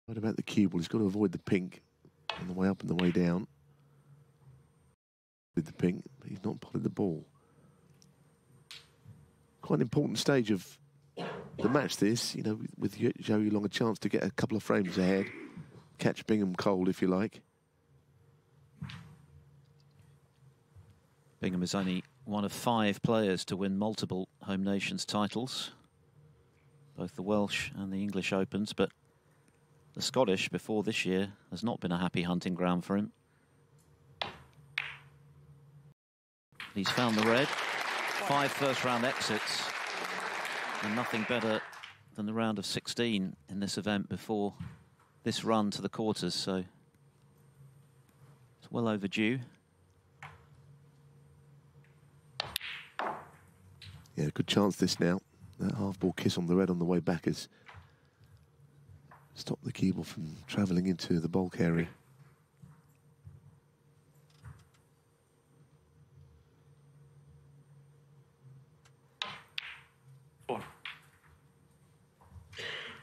What about the cue ball? He's got to avoid the pink on the way up and the way down. With the pink, but he's not potted the ball. Quite an important stage of the match, this, you know, with Zhou Yuelong a chance to get a couple of frames ahead. Catch Bingham cold, if you like. Bingham is only one of 5 players to win multiple home nations titles, both the Welsh and the English Opens, but the Scottish before this year has not been a happy hunting ground for him. He's found the red. 5 first-round exits, and nothing better than the round of 16 in this event before this run to the quarters, so it's well overdue. Yeah, good chance this now. That half-ball kiss on the red on the way back has stopped the cue ball from travelling into the bulk area.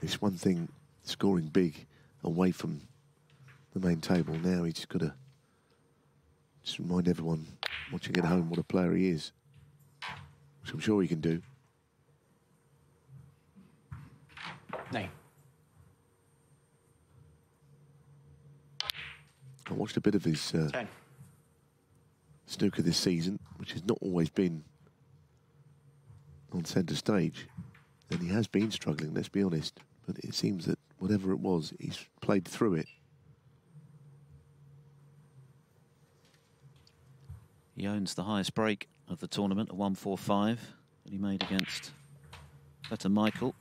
It's one thing scoring big away from the main table. Now he's just got to just remind everyone watching at home what a player he is, which I'm sure he can do. 9. I watched a bit of his snooker this season, which has not always been on centre stage. And he has been struggling, let's be honest. But it seems that whatever it was, he's played through it. He owns the highest break of the tournament, a 145 that he made against better Michael.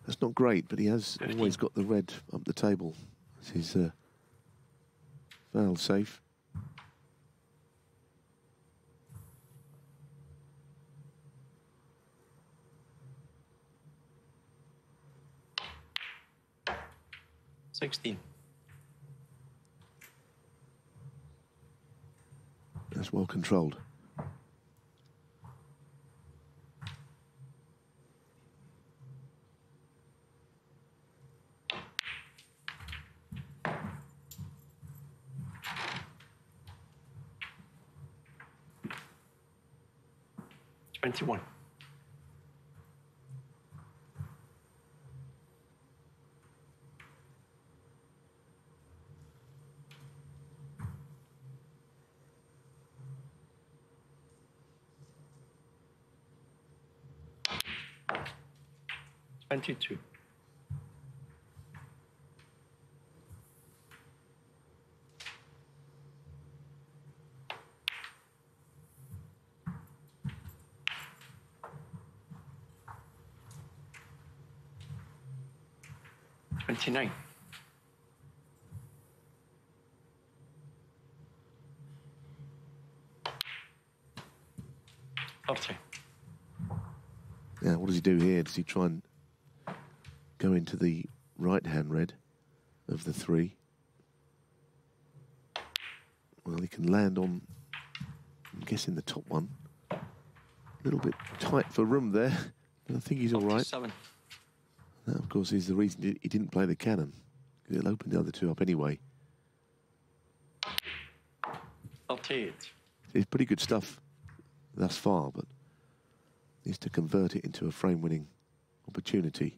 That's not great, but he has always got the red up the table. It's his foul safe. That's well controlled. $21. $22. $29. $30. Yeah, what does he do here? Does he try and go into the right-hand red of the 3? Well, he can land on, I'm guessing, the top one. A little bit tight for room there, but I think he's all right. 47. That, of course, is the reason he didn't play the cannon. It'll open the other 2 up anyway. 38. It's pretty good stuff thus far, but needs to convert it into a frame-winning opportunity.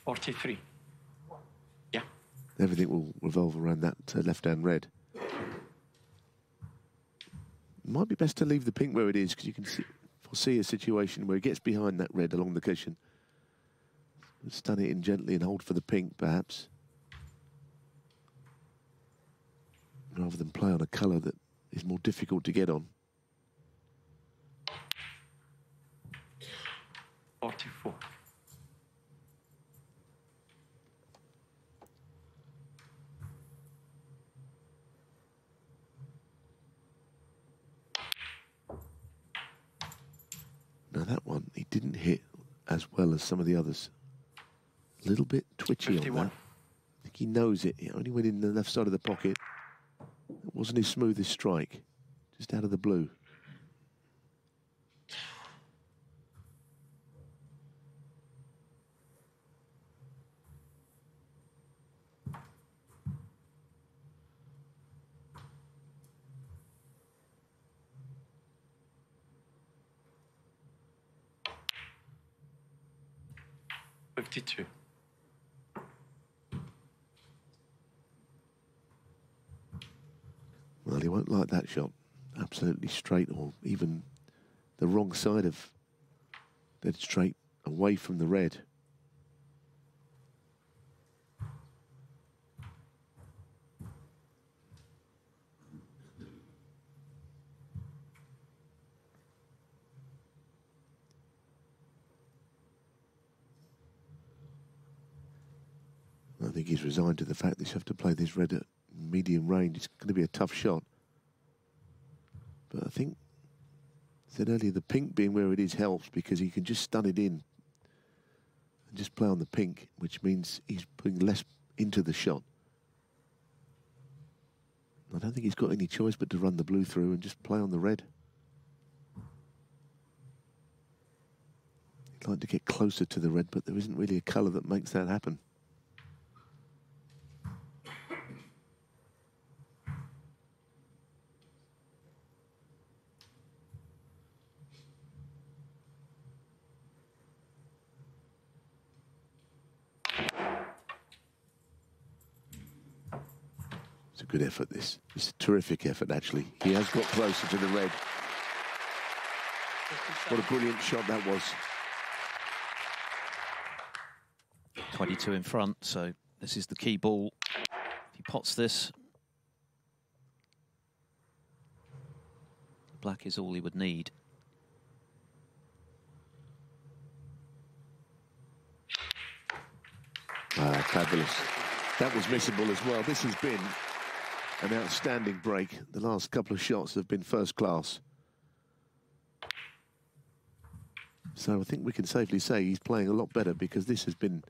$43. Yeah. Everything will revolve around that left-hand red. Might be best to leave the pink where it is, because you can foresee a situation where it gets behind that red along the cushion. Stun it in gently and hold for the pink, perhaps, rather than play on a colour that is more difficult to get on. 44. Now that one, he didn't hit as well as some of the others. A little bit twitchy 51. On that. I think he knows it. He only went in the left side of the pocket. It wasn't his smoothest strike, just out of the blue. Well, he won't like that shot. Absolutely straight, or even the wrong side of dead straight, away from the red. I think he's resigned to the fact that he's have to play this red at medium range. It's going to be a tough shot. But I think, I said earlier, the pink being where it is helps, because he can just stun it in and just play on the pink, which means he's putting less into the shot. I don't think he's got any choice but to run the blue through and just play on the red. He'd like to get closer to the red, but there isn't really a colour that makes that happen. It's a good effort, this. It's a terrific effort, actually. He has got closer to the red. What a brilliant shot that was. 22 in front, so this is the key ball. If he pots this, black is all he would need. Ah, fabulous. That was missable as well. This has been an outstanding break. The last couple of shots have been first class. So I think we can safely say he's playing a lot better, because this has been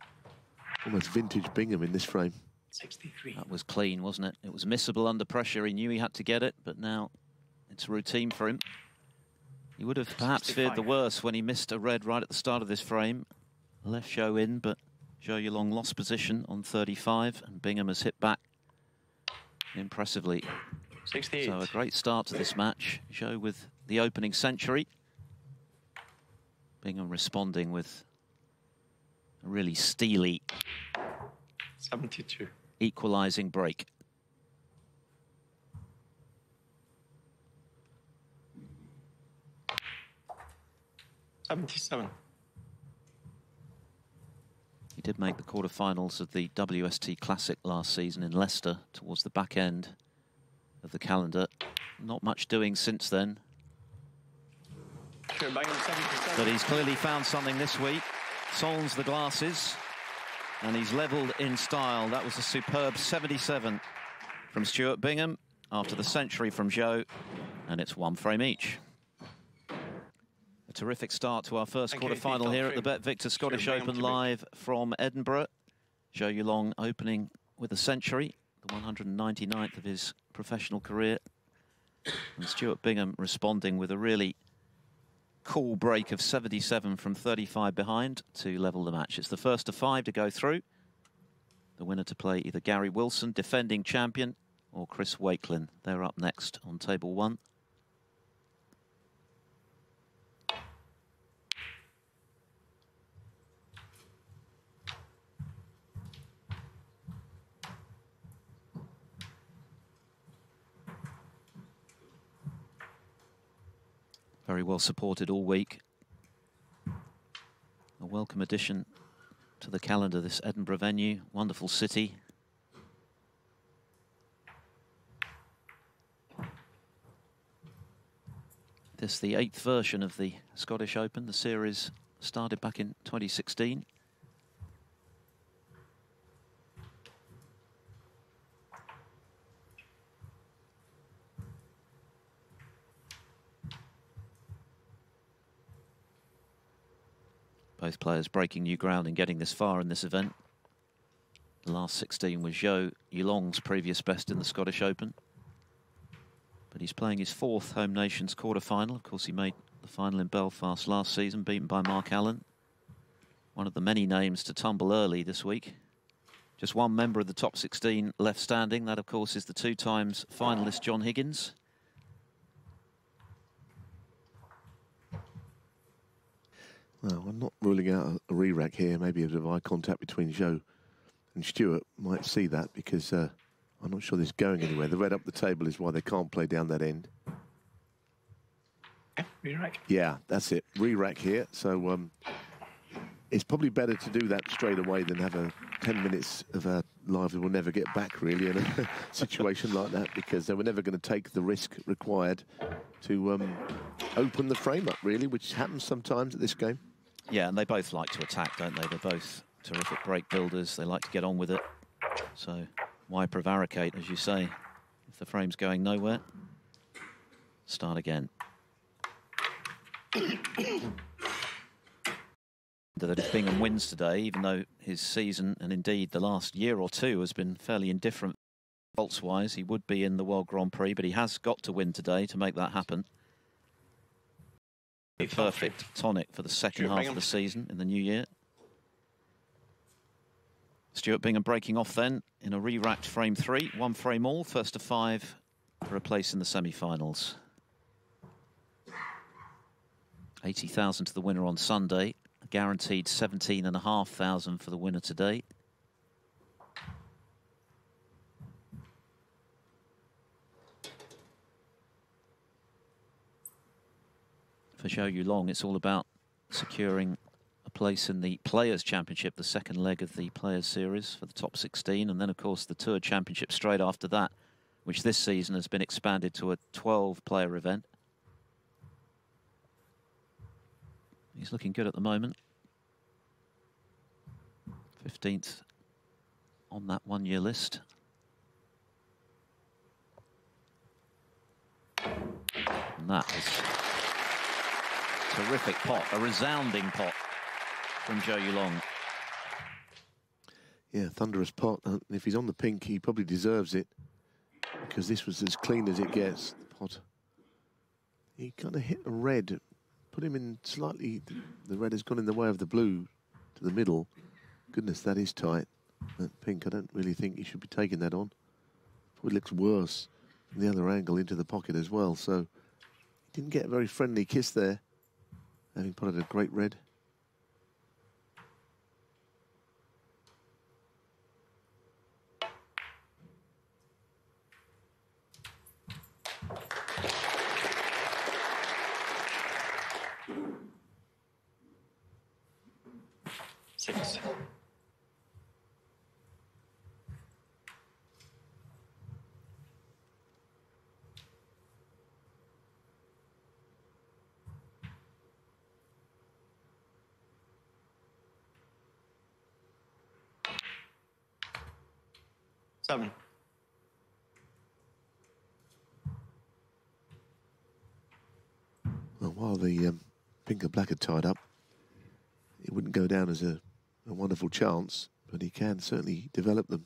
almost vintage Bingham in this frame. 63. That was clean, wasn't it? It was missable under pressure. He knew he had to get it, but now it's routine for him. He would have perhaps feared the worst when he missed a red right at the start of this frame. Left Zhou in, but Zhou Yuelong lost position on 35, and Bingham has hit back impressively. 68. So a great start to this match. Zhou with the opening century. Bingham responding with a really steely 72. equalising break. He did make the quarterfinals of the WST Classic last season in Leicester towards the back end of the calendar. Not much doing since then. But he's clearly found something this week. Solves the glasses, and he's levelled in style. That was a superb 77 from Stuart Bingham after the century from Zhou, and it's one frame each. A terrific start to our first quarter-final here at the Bet Victor Scottish Open live from Edinburgh. Zhou Yuelong opening with a century, the 199th of his professional career. And Stuart Bingham responding with a really cool break of 77 from 35 behind to level the match. It's the first of 5 to go through. The winner to play either Gary Wilson, defending champion, or Chris Wakelin. They're up next on table 1. Very well supported all week. A welcome addition to the calendar, this Edinburgh venue. Wonderful city. This is the 8th version of the Scottish Open. The series started back in 2016. Both players breaking new ground and getting this far in this event. The last 16 was Zhou Yuelong's previous best in the Scottish Open. But he's playing his 4th Home Nations quarter-final. Of course, he made the final in Belfast last season, beaten by Mark Allen. One of the many names to tumble early this week. Just one member of the top 16 left standing. That, of course, is the 2 times finalist John Higgins. Well, I'm not ruling out a re-rack here. Maybe a bit of eye contact between Zhou and Stuart. Might see that because I'm not sure this is going anywhere. The red up the table is why they can't play down that end. Re-rack. Yeah, that's it. Re-rack here. So it's probably better to do that straight away than have a 10 minutes of a live that we'll never get back, really, in a situation like that, because they were never going to take the risk required to open the frame up, really, which happens sometimes at this game. Yeah, and they both like to attack, don't they? They're both terrific break builders. They like to get on with it. So why prevaricate, as you say, if the frame's going nowhere? Start again. That if Bingham wins today, even though his season and indeed the last year or two has been fairly indifferent results-wise, he would be in the World Grand Prix, but he has got to win today to make that happen. A perfect tonic for the second half of the season in the new year. Stuart Bingham breaking off then in a re-racked frame 3, 1 frame all, first to 5 for a place in the semi-finals. 80,000 to the winner on Sunday. Guaranteed 17,500 for the winner today. For Zhou Yuelong, it's all about securing a place in the Players' Championship, the second leg of the Players' Series for the top 16, and then, of course, the Tour Championship straight after that, which this season has been expanded to a 12-player event. He's looking good at the moment. 15th on that one-year list. And that was a terrific pot, a resounding pot from Zhou Yuelong. Yeah, thunderous pot. If he's on the pink, he probably deserves it, because this was as clean as it gets, the pot. He kind of hit a red, put him in slightly, the red has gone in the way of the blue to the middle. Goodness, that is tight. That pink, I don't really think he should be taking that on. Probably looks worse from the other angle into the pocket as well. So he didn't get a very friendly kiss there, having put it a great red. Six. Seven. Well, while the pink and black are tied up, it wouldn't go down as a wonderful chance, but he can certainly develop them.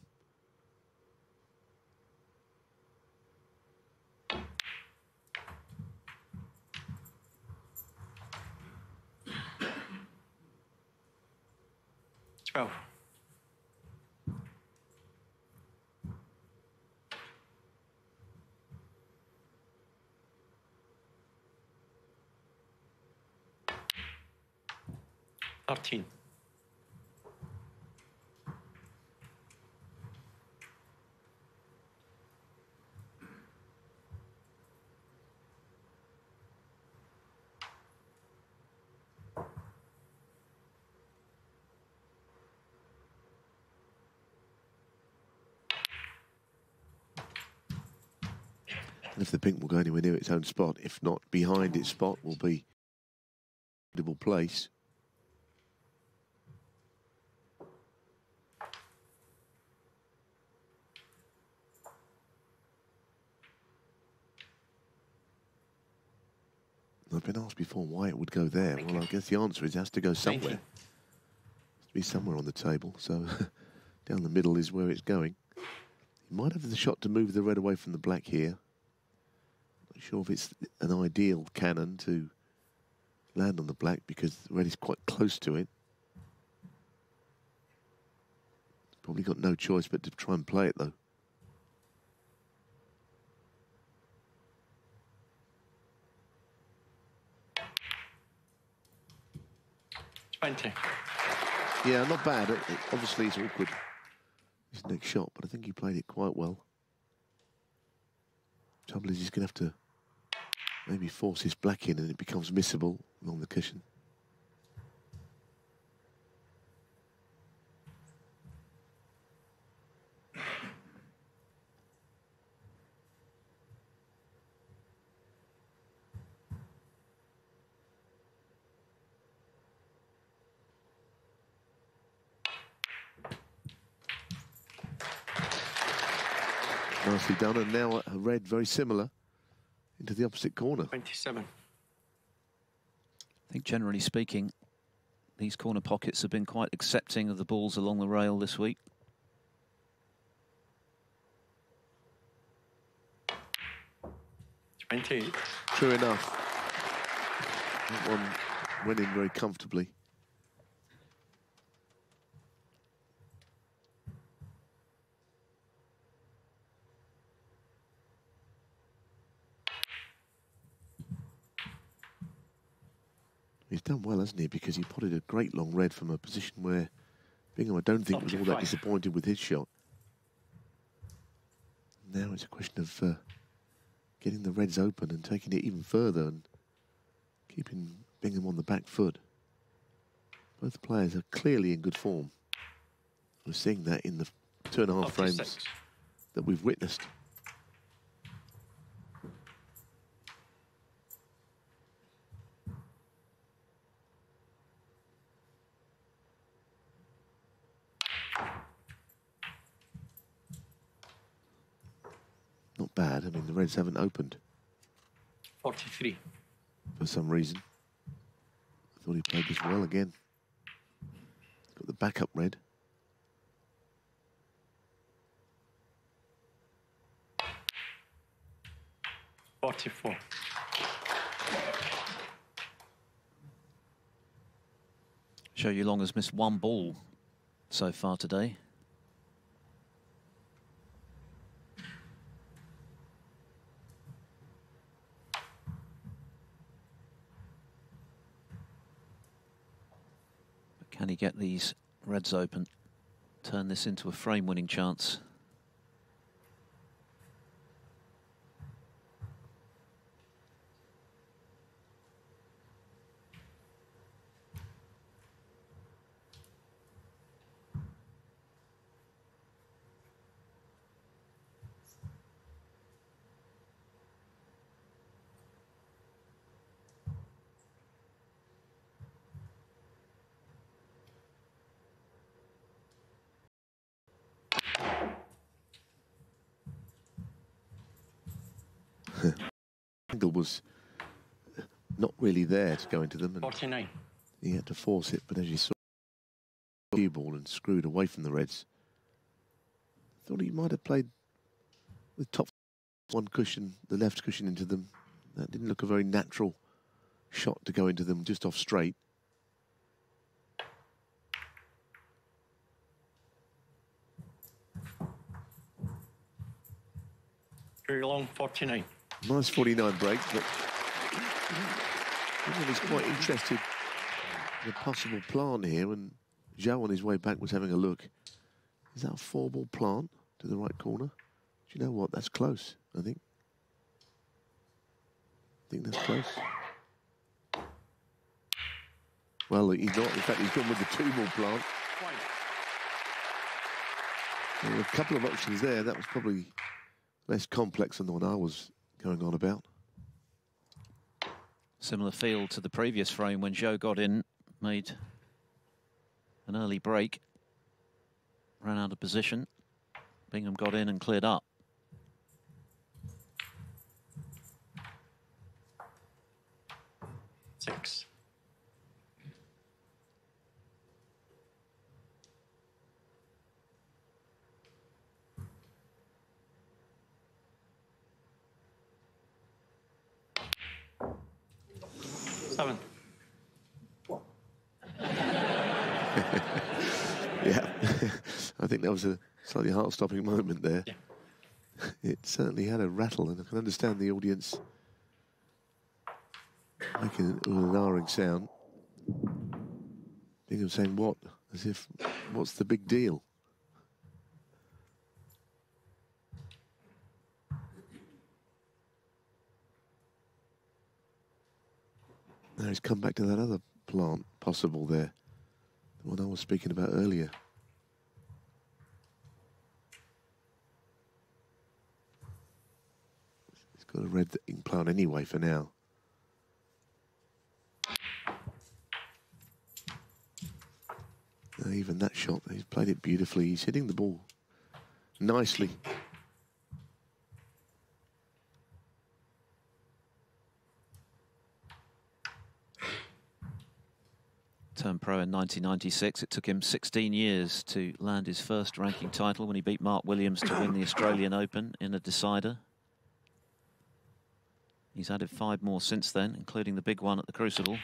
Twelve. Thirteen. And if the pink will go anywhere near its own spot, if not behind its spot, will be a suitable place. I've been asked before why it would go there. Well, I guess the answer is it has to go somewhere. It has to be somewhere on the table. So down the middle is where it's going. He might have the shot to move the red away from the black here. Not sure if it's an ideal cannon to land on the black because the red is quite close to it. Probably got no choice but to try and play it though. Yeah, not bad. Obviously, it's awkward, his next shot, but I think he played it quite well. Trouble is, he's going to have to maybe force his black in and it becomes missable along the cushion. Nicely done, and now a red very similar into the opposite corner. 27. I think generally speaking, these corner pockets have been quite accepting of the balls along the rail this week. True enough. That one went in very comfortably. He's done well, hasn't he? Because he potted a great long red from a position where Bingham, I don't think, was all that disappointed with his shot. Now it's a question of getting the reds open and taking it even further and keeping Bingham on the back foot. Both players are clearly in good form. We're seeing that in the 2.5 frames that we've witnessed. Not bad. I mean, the reds haven't opened. 43. For some reason. I thought he played this well again. Got the backup red. Zhou Yuelong has missed one ball so far today. But can he get these reds open? Turn this into a frame-winning chance. Angle was not really there to go into them. And 49. he had to force it, but as you saw, cue ball and screwed away from the reds. Thought he might have played the top one cushion, the left cushion into them. That didn't look a very natural shot to go into them just off straight. Yuelong 49. Nice 49 break, but he's quite interested in a possible plant here, and Zhou on his way back was having a look. Is that a 4-ball plant to the right corner? Do you know what? That's close, I think. I think that's close. Well, he's not. In fact, he's gone with the 2-ball plant. There were a couple of options there. That was probably less complex than the one I was going on about. Similar feel to the previous frame when Zhou got in, made an early break, ran out of position. Bingham got in and cleared up. Six. 7. Yeah, I think that was a slightly heart-stopping moment there. Yeah. It certainly had a rattle, and I can understand the audience making an ooh-and-ahhing sound. Bingham saying, what? As if, what's the big deal? Now he's come back to that other plant possible there, the one I was speaking about earlier. He's got a red plant anyway for now. Now even that shot, he's played it beautifully. He's hitting the ball nicely. Turned pro in 1996. It took him 16 years to land his first ranking title when he beat Mark Williams to win the Australian Open in a decider. He's added 5 more since then, including the big one at the Crucible.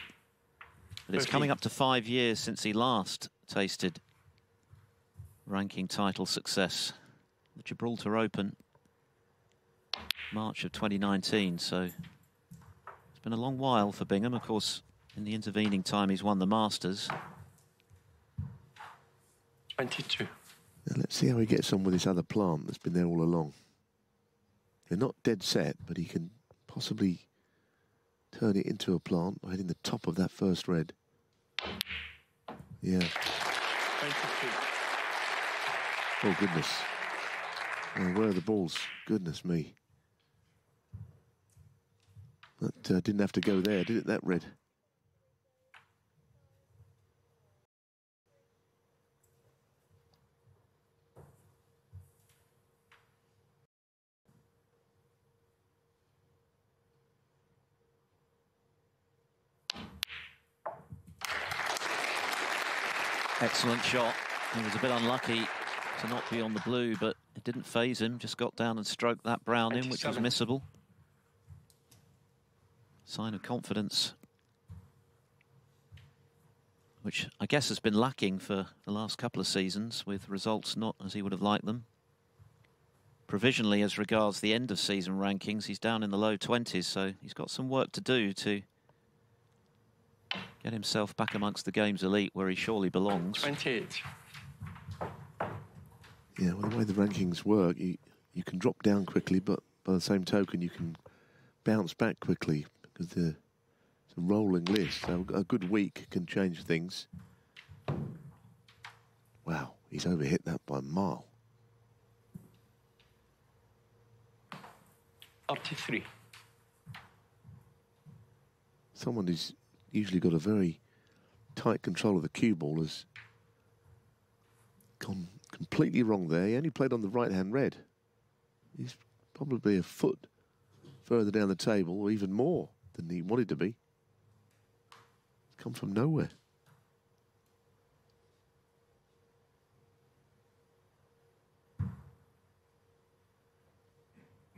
But it's coming up to 5 years since he last tasted ranking title success. The Gibraltar Open, March of 2019. So it's been a long while for Bingham. Of course, in the intervening time, he's won the Masters. 22. Now let's see how he gets on with this other plant that's been there all along. They're not dead set, but he can possibly turn it into a plant by hitting the top of that first red. Yeah. 23. Oh, goodness. Oh, where are the balls? Goodness me. That didn't have to go there, did it, that red? Excellent shot. He was a bit unlucky to not be on the blue, but it didn't faze him. Just got down and stroked that brown in, which was missable. Sign of confidence, which I guess has been lacking for the last couple of seasons, with results not as he would have liked them. Provisionally, as regards the end of season rankings, he's down in the low 20s, so he's got some work to do to get himself back amongst the game's elite, where he surely belongs. 28. Yeah, well, the way the rankings work, you can drop down quickly, but by the same token, you can bounce back quickly because it's a rolling list. So a good week can change things. Wow, he's overhit that by a mile. 33. Someone who's usually got a very tight control of the cue ball has gone completely wrong there. He only played on the right-hand red. He's probably a foot further down the table, or even more than he wanted to be. It's come from nowhere.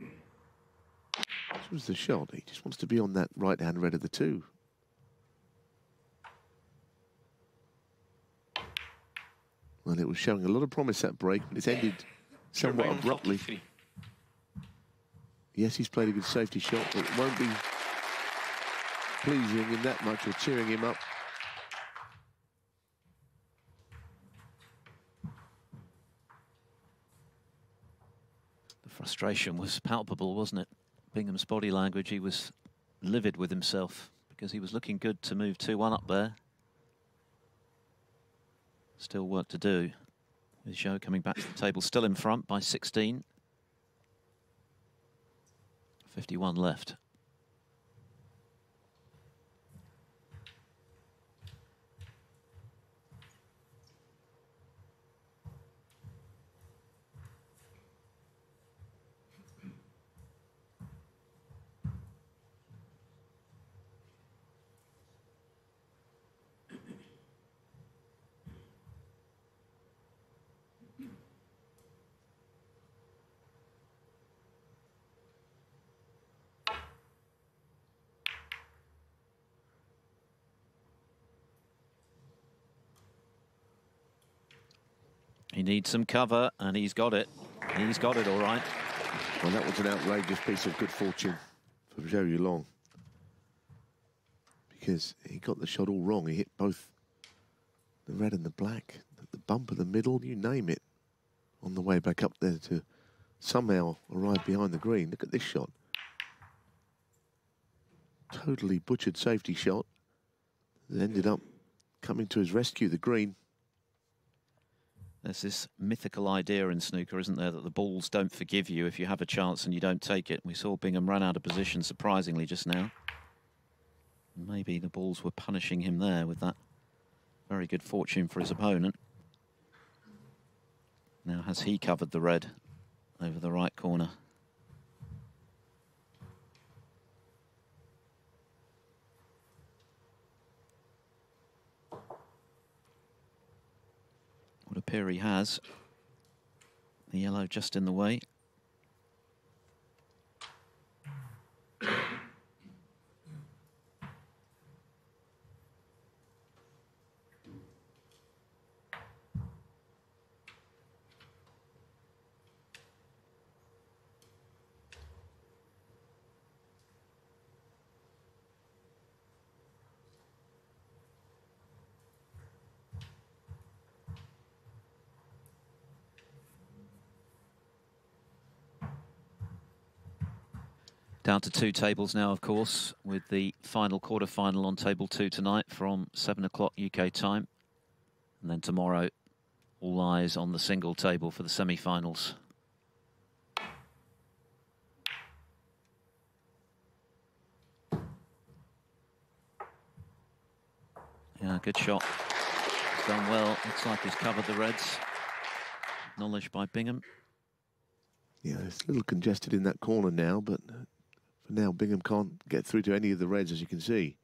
This was the shot. He just wants to be on that right-hand red of the two. Well, it was showing a lot of promise, that break, but it's ended somewhat abruptly. 43. Yes, he's played a good safety shot, but it won't be pleasing him that much or cheering him up. The frustration was palpable, wasn't it? Bingham's body language, he was livid with himself because he was looking good to move 2-1 up there. Still work to do, with Zhou coming back to the table, still in front by 16. 51 left. He needs some cover, and he's got it. He's got it all right. Well, that was an outrageous piece of good fortune for Zhou Yuelong, because he got the shot all wrong. He hit both the red and the black, the bump of the middle, you name it, on the way back up there to somehow arrive behind the green. Look at this shot. Totally butchered safety shot. It ended up coming to his rescue, the green. There's this mythical idea in snooker, isn't there, that the balls don't forgive you if you have a chance and you don't take it. We saw Bingham run out of position, surprisingly, just now. Maybe the balls were punishing him there with that very good fortune for his opponent. Now has he covered the red over the right corner? Would appear he has. The yellow just in the way. Down to 2 tables now, of course, with the final quarter-final on table 2 tonight from 7 o'clock UK time. And then tomorrow, all eyes on the single table for the semi-finals. Yeah, good shot. He's done well. Looks like he's covered the reds. Acknowledged by Bingham. Yeah, it's a little congested in that corner now, but for now, Bingham can't get through to any of the reds, as you can see.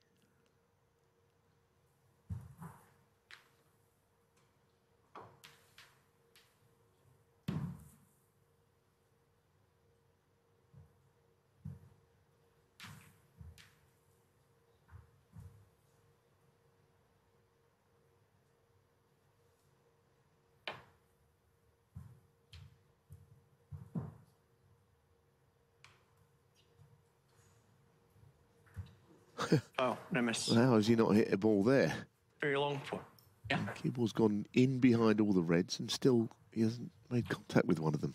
Oh, no miss. Well, how has he not hit a ball there? Very long for. Yeah. Cue ball's gone in behind all the reds, and still he hasn't made contact with one of them.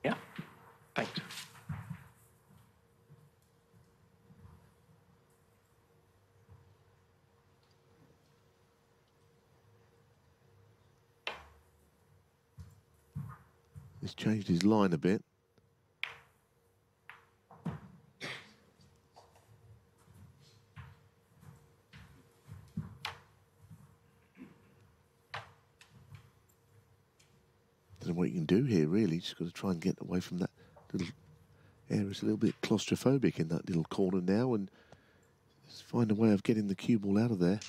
Yeah. Thanks. He's changed his line a bit. Don't know what you can do here, really. Just got to try and get away from that little area. It's a little bit claustrophobic in that little corner now, and just find a way of getting the cue ball out of there.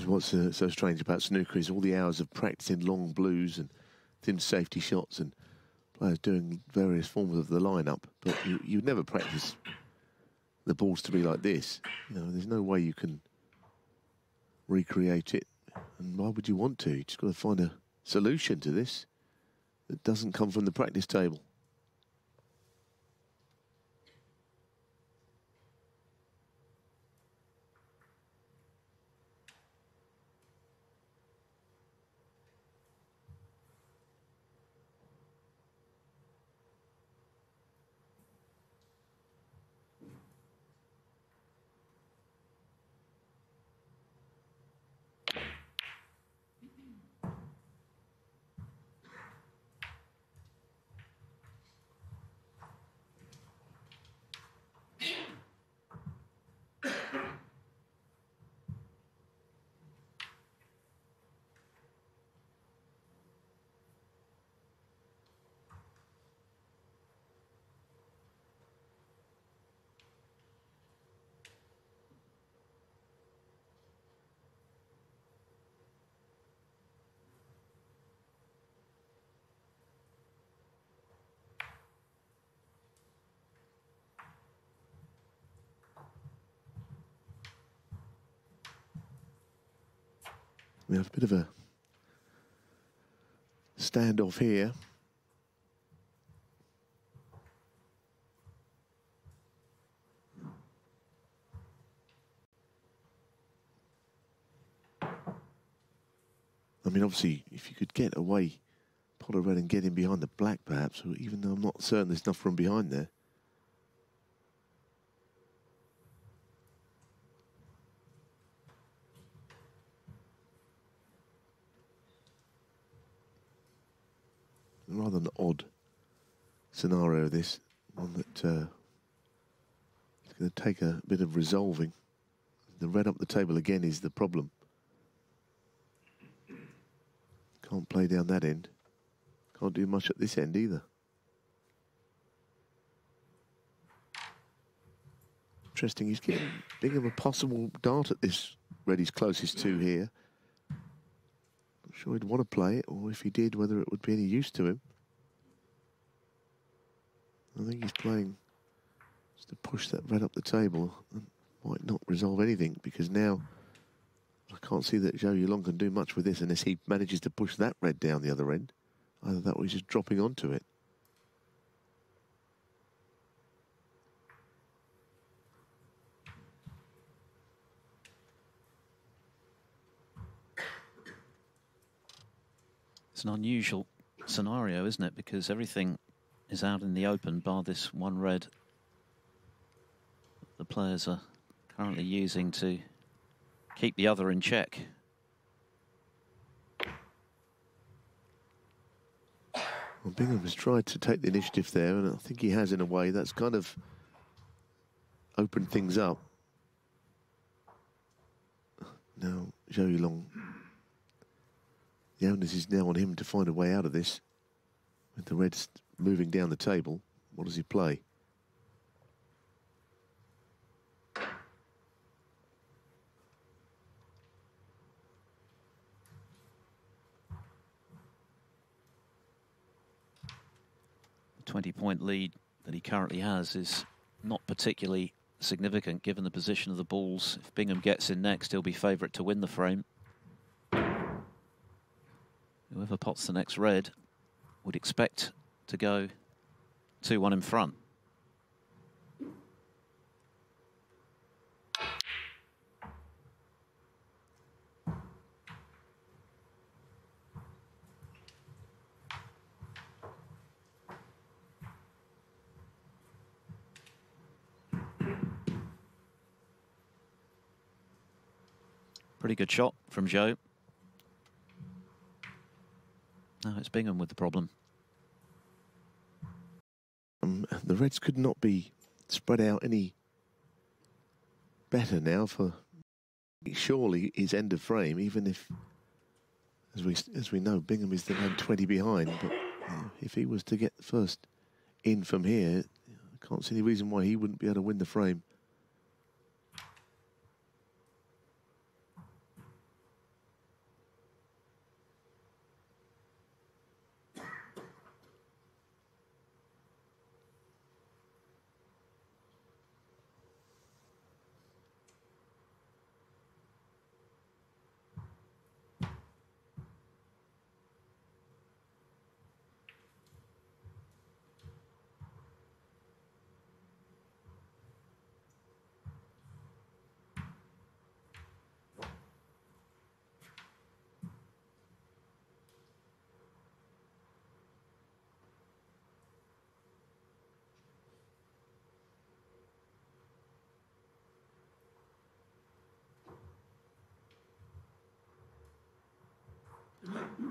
What's so strange about snooker is all the hours of practicing long blues and thin safety shots and players doing various forms of the lineup, but you'd never practice the balls to be like this. You know, there's no way you can recreate it, and why would you want to? You just got to find a solution to this that doesn't come from the practice table. We have a bit of a standoff here. I mean, obviously, if you could get away pot of red and get in behind the black, perhaps, or even though I'm not certain there's enough from behind there. Rather an odd scenario, this one that is going to take a bit of resolving. The red up the table again is the problem. Can't play down that end. Can't do much at this end either. Interesting, he's getting Bingham a possible dart at this red he's closest to here. Not sure he'd want to play it, or if he did, whether it would be any use to him. I think he's playing just to push that red up the table and might not resolve anything, because now I can't see that Zhou Yuelong can do much with this unless he manages to push that red down the other end. Either that or he's just dropping onto it. It's an unusual scenario, isn't it? Because everything is out in the open, bar this one red the players are currently using to keep the other in check. Well, Bingham has tried to take the initiative there, and I think he has in a way. That's kind of opened things up. Now, Zhou Yuelong, the onus is now on him to find a way out of this. With the reds moving down the table, what does he play? The 20-point lead that he currently has is not particularly significant given the position of the balls. If Bingham gets in next, he'll be favourite to win the frame. Whoever pots the next red would expect to go 2-1 in front. Pretty good shot from Zhou. Now it's Bingham with the problem. The reds could not be spread out any better now for surely his end of frame, even if, as we know, Bingham is the man 20 behind. But if he was to get first in from here, I can't see any reason why he wouldn't be able to win the frame.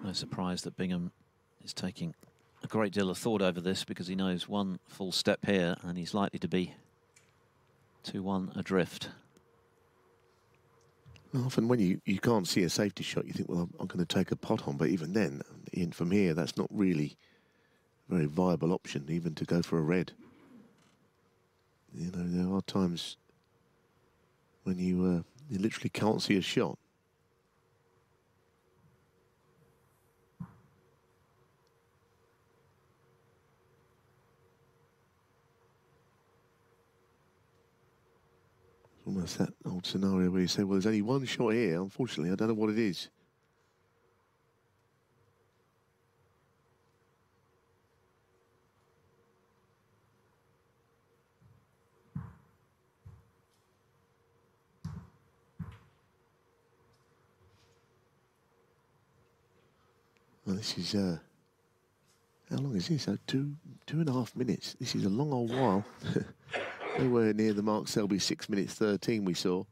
No surprise that Bingham is taking a great deal of thought over this, because he knows one full step here and he's likely to be 2-1 adrift. Often when you can't see a safety shot, you think, well, I'm going to take a pot on. But even then, in from here, that's not really a very viable option, even to go for a red. You know, there are times when you literally can't see a shot. Almost that old scenario where you say, well, there's only one shot here. Unfortunately, I don't know what it is. Well, this is, how long is this? 2.5 minutes. This is a long old while. Nowhere near the Mark Selby 6 minutes 13 we saw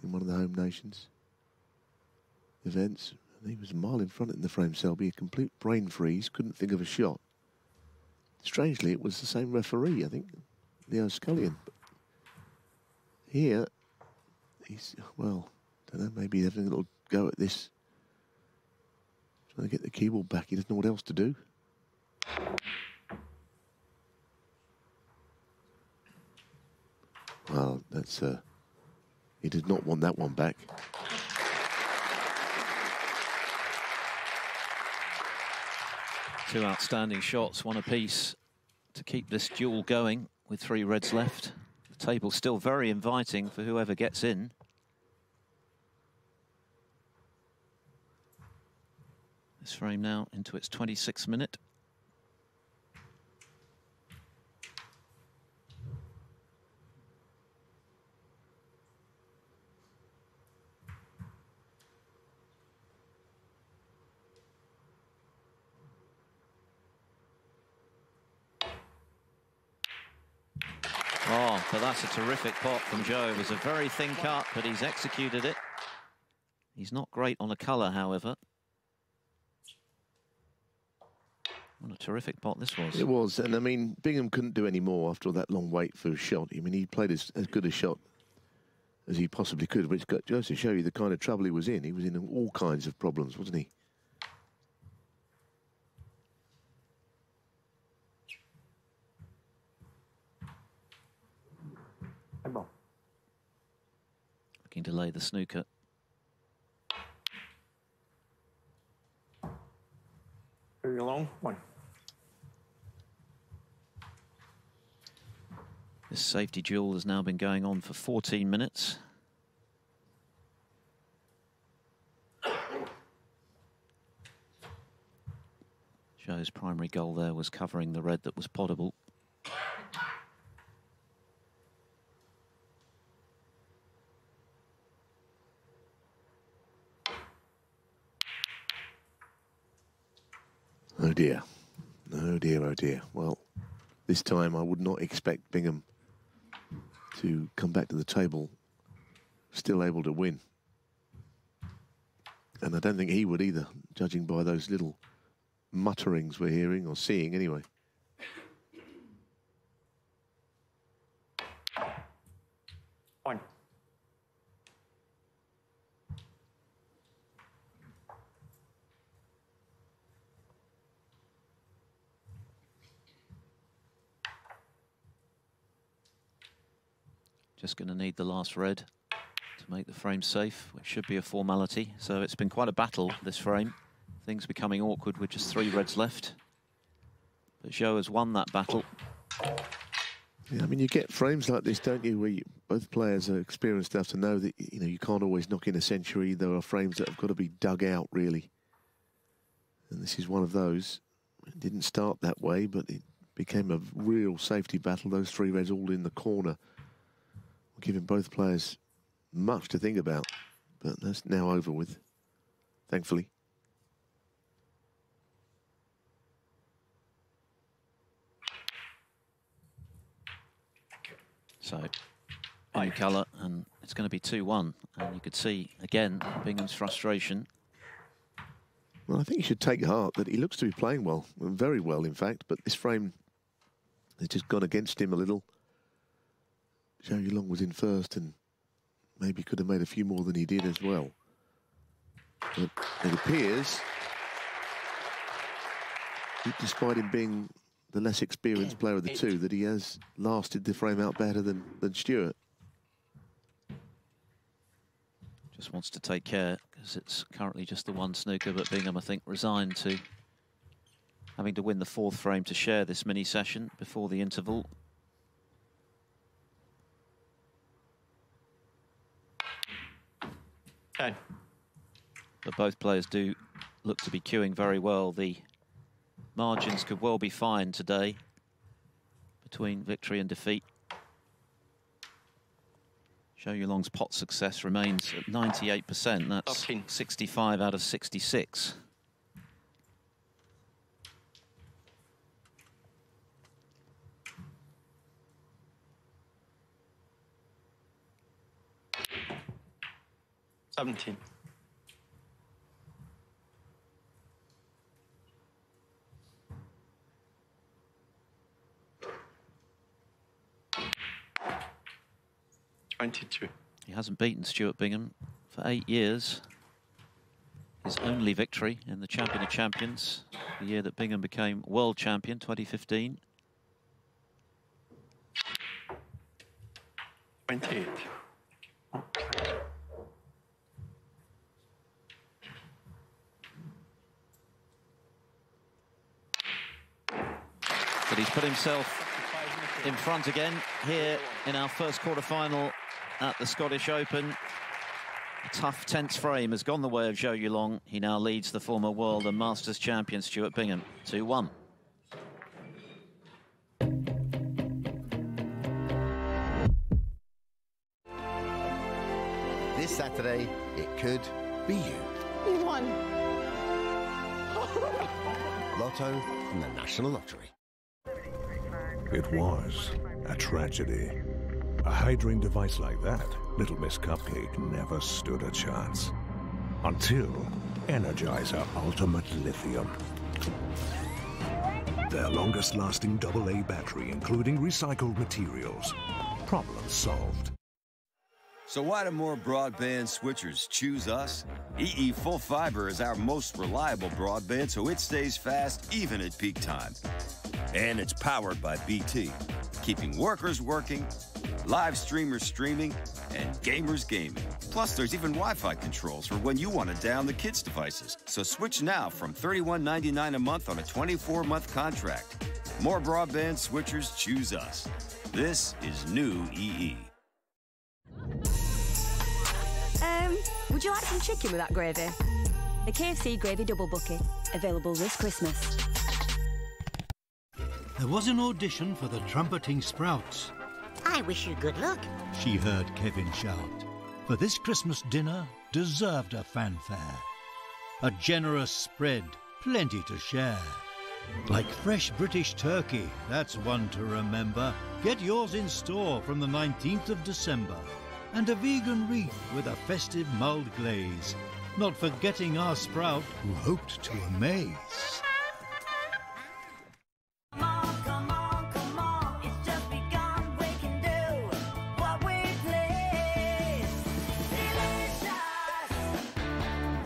in one of the home nations events. And he was a mile in front in the frame, Selby, a complete brain freeze, couldn't think of a shot. Strangely, it was the same referee, I think, Leo Scullion. But here, he's, well, I don't know, maybe having a little go at this. Trying to get the keyboard back, he doesn't know what else to do. Well, that's, he did not want that one back. Two outstanding shots, one apiece to keep this duel going with 3 reds left. The table's still very inviting for whoever gets in. This frame now into its 26th minute. Oh, but that's a terrific pot from Zhou. It was a very thin cut, but he's executed it. He's not great on a colour, however. What a terrific pot this was. It was, and I mean, Bingham couldn't do any more after that long wait for a shot. I mean, he played as good a shot as he possibly could, which goes to show you the kind of trouble he was in. He was in all kinds of problems, wasn't he? Looking to lay the snooker. Yuelong, 1. This safety duel has now been going on for 14 minutes. Zhou's primary goal there was covering the red that was potable. Oh dear. Oh dear, oh dear. Well, this time I would not expect Bingham to come back to the table still able to win. And I don't think he would either, judging by those little mutterings we're hearing or seeing anyway. One. Just going to need the last red to make the frame safe, which should be a formality. So it's been quite a battle, this frame. Things becoming awkward with just 3 reds left. But Zhou has won that battle. Yeah, I mean, you get frames like this, don't you, where both players are experienced enough to know that, you know, you can't always knock in a century. There are frames that have got to be dug out, really. And this is one of those. It didn't start that way, but it became a real safety battle. Those 3 reds all in the corner, giving both players much to think about. But that's now over with, thankfully. So, any colour, and it's going to be 2-1. And you could see, again, Bingham's frustration. Well, I think you should take heart that he looks to be playing well, very well, in fact. But this frame has just gone against him a little. Zhou Yuelong was in first and maybe could have made a few more than he did as well. But it appears, despite him being the less experienced player of the two, that he has lasted the frame out better than Stuart. Just wants to take care, because it's currently just the 1 snooker, but Bingham, I think, resigned to having to win the 4th frame to share this mini session before the interval. Okay. But both players do look to be queuing very well. The margins could well be fine today between victory and defeat. Zhou Yuelong's pot success remains at 98%. That's 65 out of 66. 17. He hasn't beaten Stuart Bingham for 8 years. His only victory in the Champion of Champions, the year that Bingham became world champion, 2015. 28. But he's put himself in front again here in our first quarter-final at the Scottish Open. A tough, tense frame has gone the way of Zhou Yuelong. He now leads the former world and Masters champion Stuart Bingham 2-1. This Saturday, it could be you. You won. Lotto from the National Lottery. It was a tragedy. A hydring device like that, Little Miss Cupcake never stood a chance. Until Energizer Ultimate Lithium. Their longest-lasting AA battery, including recycled materials. Problem solved. So why do more broadband switchers choose us? EE Full Fiber is our most reliable broadband, so it stays fast even at peak time. And it's powered by BT, keeping workers working, live streamers streaming, and gamers gaming. Plus, there's even Wi-Fi controls for when you want to down the kids' devices. So switch now from $31.99 a month on a 24-month contract. More broadband switchers choose us. This is new EE. Would you like some chicken with that gravy? The KFC Gravy Double Bucket, available this Christmas. There was an audition for the trumpeting Sprouts. I wish you good luck, She heard Kevin shout. For this Christmas dinner deserved a fanfare. A generous spread, plenty to share. Like fresh British turkey, that's one to remember. Get yours in store from the 19th of December. And a vegan wreath with a festive mulled glaze. Not forgetting our Sprout, who hoped to amaze. Come on, it's just begun. We can do what we please. Delicious,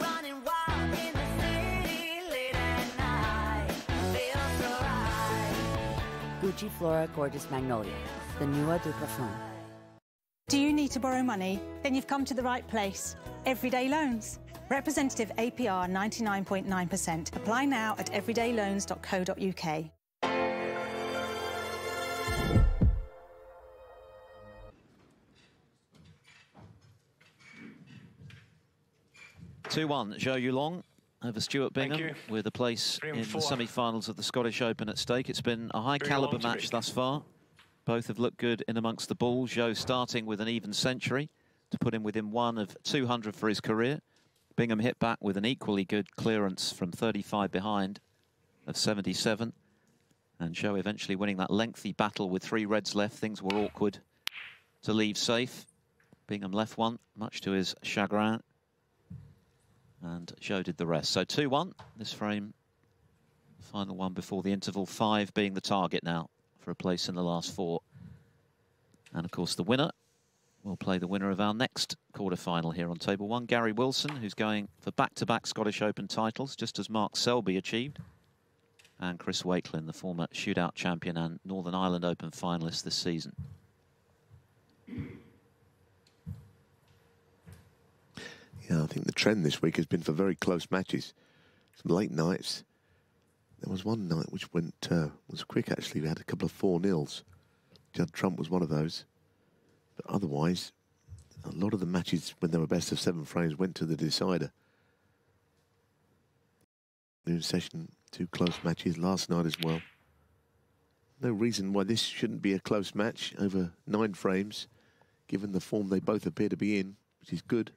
running wild in the city late at night. Feels so right. Gucci Flora Gorgeous Magnolia, the new eau de parfum. Do you need to borrow money? Then you've come to the right place. Everyday Loans. Representative APR 99.9%. Apply now at everydayloans.co.uk. 2-1, Zhou Yuelong over Stuart Bingham with a place in the semi-finals of the Scottish Open at stake. It's been a high-caliber match thus far. Both have looked good in amongst the balls. Zhou starting with an even century to put him within 1 of 200 for his career. Bingham hit back with an equally good clearance from 35 behind of 77. And Zhou eventually winning that lengthy battle with 3 reds left. Things were awkward to leave safe. Bingham left one, much to his chagrin. And Zhou did the rest. So 2-1, this frame. Final one before the interval, 5 being the target now for a place in the last 4. And of course the winner will play the winner of our next quarter-final here on Table 1, Gary Wilson, who's going for back-to-back Scottish Open titles, just as Mark Selby achieved. And Chris Wakelin, the former shootout champion and Northern Ireland Open finalist this season. Yeah, I think the trend this week has been for very close matches. Some late nights. There was one night which was quick, actually. We had a couple of 4-0s. Judd Trump was one of those. But otherwise, a lot of the matches, when they were best of 7 frames, went to the decider. Noon session, 2 close matches last night as well. No reason why this shouldn't be a close match over 9 frames, given the form they both appear to be in, which is good.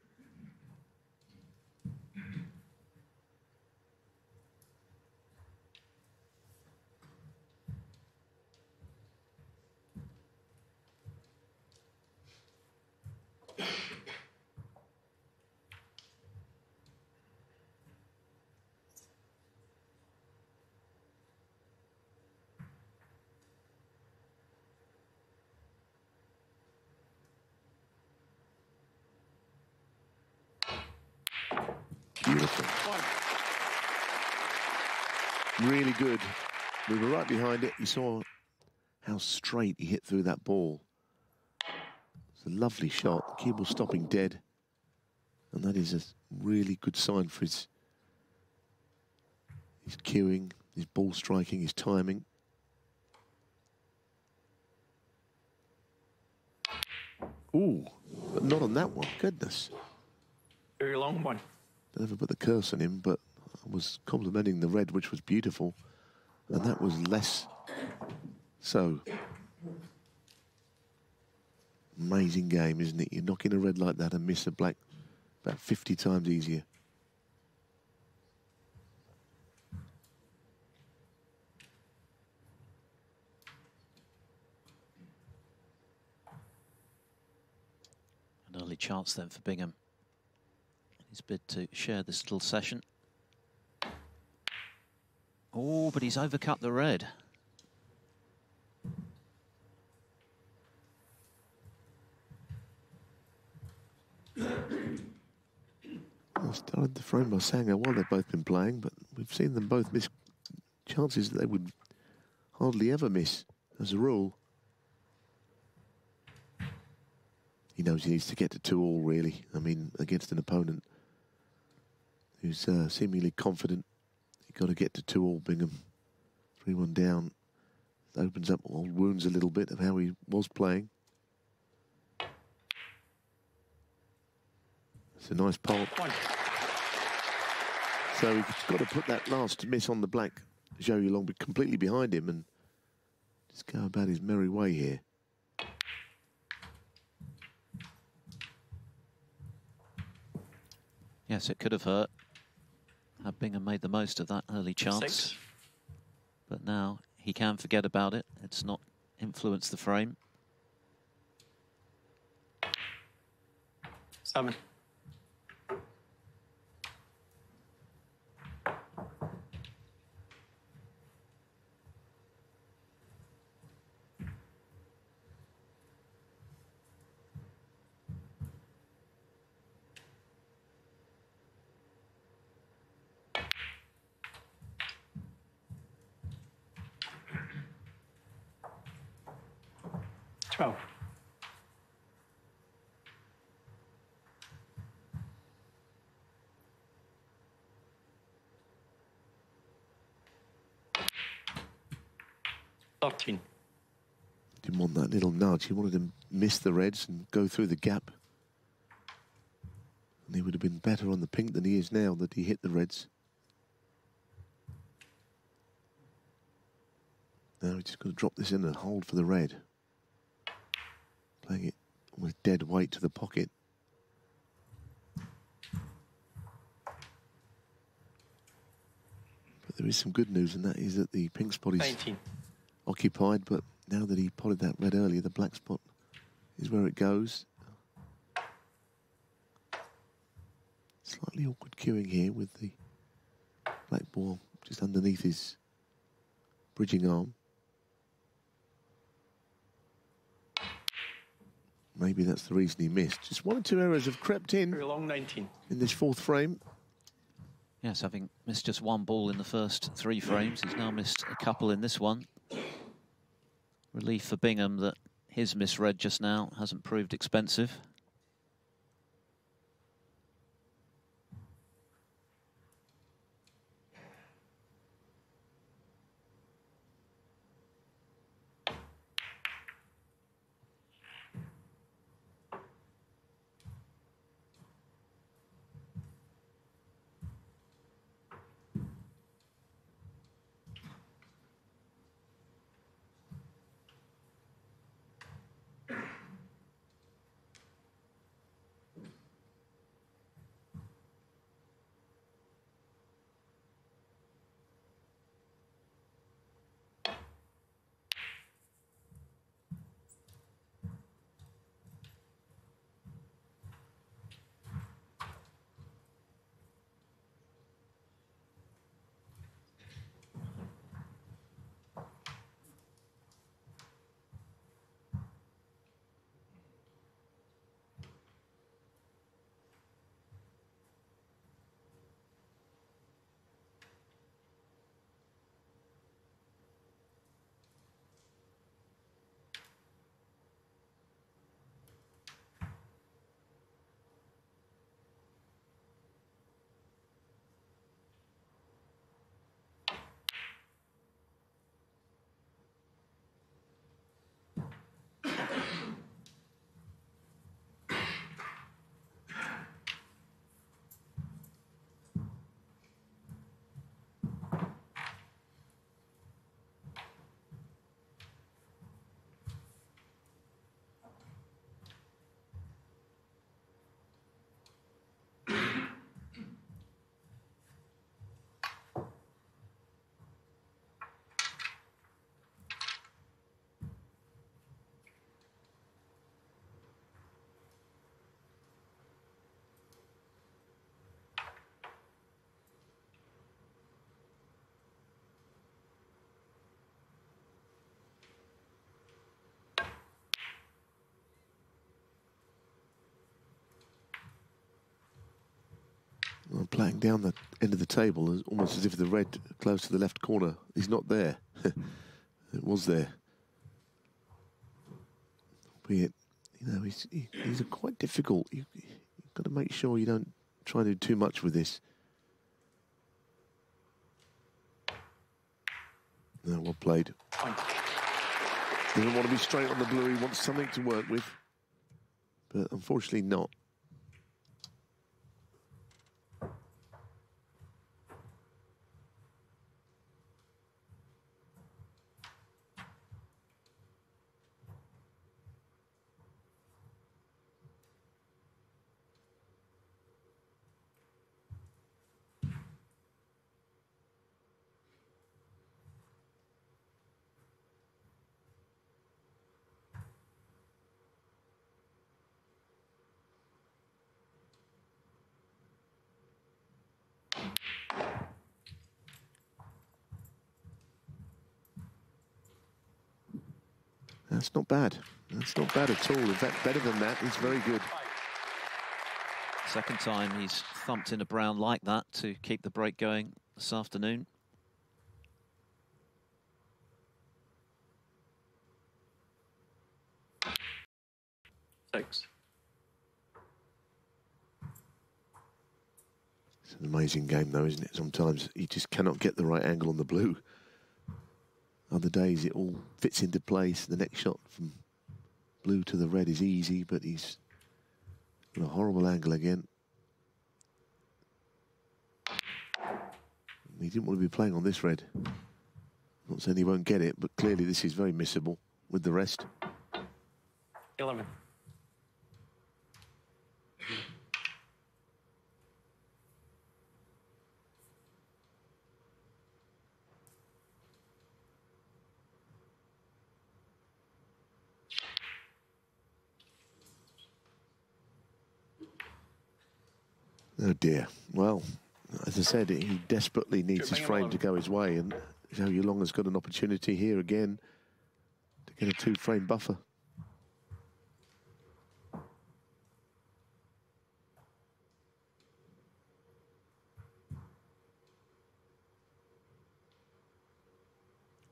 Really good. We were right behind it. You saw how straight he hit through that ball. It's a lovely shot. The cue ball stopping dead. And that is a really good sign for his cueing, his ball striking, his timing. Ooh, but not on that one. Goodness. Yuelong, 1. Don't ever put the curse on him, but I was complimenting the red, which was beautiful. And that was less so. Amazing game, isn't it? You knock in a red like that and miss a black about 50 times easier. An early chance then for Bingham. His bid to share this little session. Oh, but he's overcut the red. I started the frame by saying how well they've both been playing, but we've seen them both miss chances that they would hardly ever miss, as a rule. He knows he needs to get to 2-all, really. I mean, against an opponent who's seemingly confident. You've got to get to 2-all, Bingham. 3-1 down. It opens up old wounds a little bit of how he was playing. It's a nice pole. So he's got to put that last miss on the black Zhou Yuelong, but completely behind him and just go about his merry way here. Yes, it could have hurt had Bingham made the most of that early chance. 6. But now he can forget about it. It's not influenced the frame. 7. Oh. Didn't want that little nudge. He wanted to miss the reds and go through the gap. And he would have been better on the pink than he is now that he hit the reds. Now he's just got to drop this in and hold for the red. Playing it with dead weight to the pocket. But there is some good news, and that is that the pink spot is 19. Occupied, but now that he potted that red earlier, the black spot is where it goes. Slightly awkward cueing here with the black ball just underneath his bridging arm. Maybe that's the reason he missed. Just 1 or 2 errors have crept in Long 19. in this 4th frame. Yes, having missed just 1 ball in the first 3 frames, he's now missed a couple in this one. Relief for Bingham that his misread just now hasn't proved expensive. playing down the end of the table, almost as if the red close to the left corner is not there. It was there. Albeit, you know, he's a quite difficult. You've got to make sure you don't try to do too much with this. No, well played. Doesn't want to be straight on the blue. He wants something to work with, but unfortunately not. That's not bad. That's not bad at all. In fact, better than that. It's very good. Second time he's thumped in a brown like that to keep the break going this afternoon. Six. It's an amazing game, though, isn't it? Sometimes you just cannot get the right angle on the blue. Other days it all fits into place. The next shot from blue to the red is easy, but he's got a horrible angle again. He didn't want to be playing on this red. Not saying he won't get it, but clearly this is very missable with the rest. 11. Oh dear. Well, as I said, he desperately needs his frame to go his way, and Zhou Yuelong has got an opportunity here again to get a 2-frame buffer.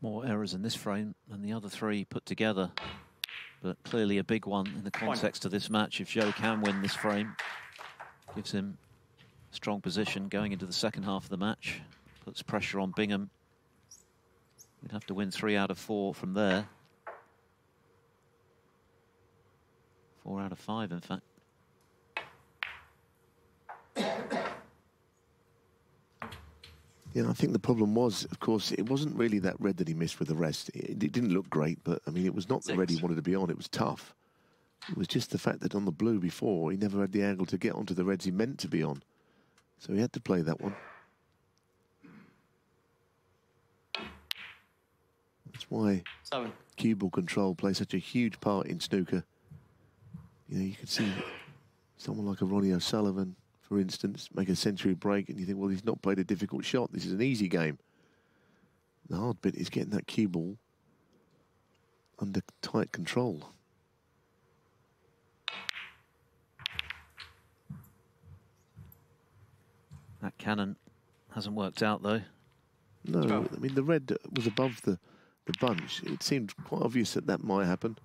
More errors in this frame than the other three put together, but clearly a big one in the context of this match. If Zhou can win this frame, gives him strong position going into the second half of the match, puts pressure on Bingham. He'd have to win 3 out of 4 from there. 4 out of 5, in fact. Yeah, I think the problem was, of course, it wasn't really that red that he missed with the rest. It didn't look great, but, I mean, it was not the red he wanted to be on. It was tough. It was just the fact that on the blue before, he never had the angle to get onto the reds he meant to be on. So he had to play that one. That's why cue ball control plays such a huge part in snooker. You know, you can see someone like a Ronnie O'Sullivan, for instance, make a century break, and you think, well, he's not played a difficult shot. This is an easy game. The hard bit is getting that cue ball under tight control. That cannon hasn't worked out, though. No, I mean, the red was above the bunch. It seemed quite obvious that that might happen.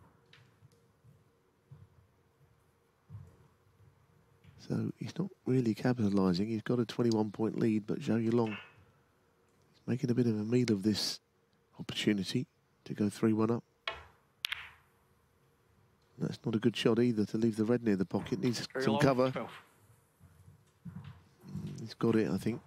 So he's not really capitalising. He's got a 21-point lead, but Zhou Yuelong is making a bit of a meal of this opportunity to go 3-1 up. That's not a good shot either, to leave the red near the pocket. Needs some cover. He's got it, I think.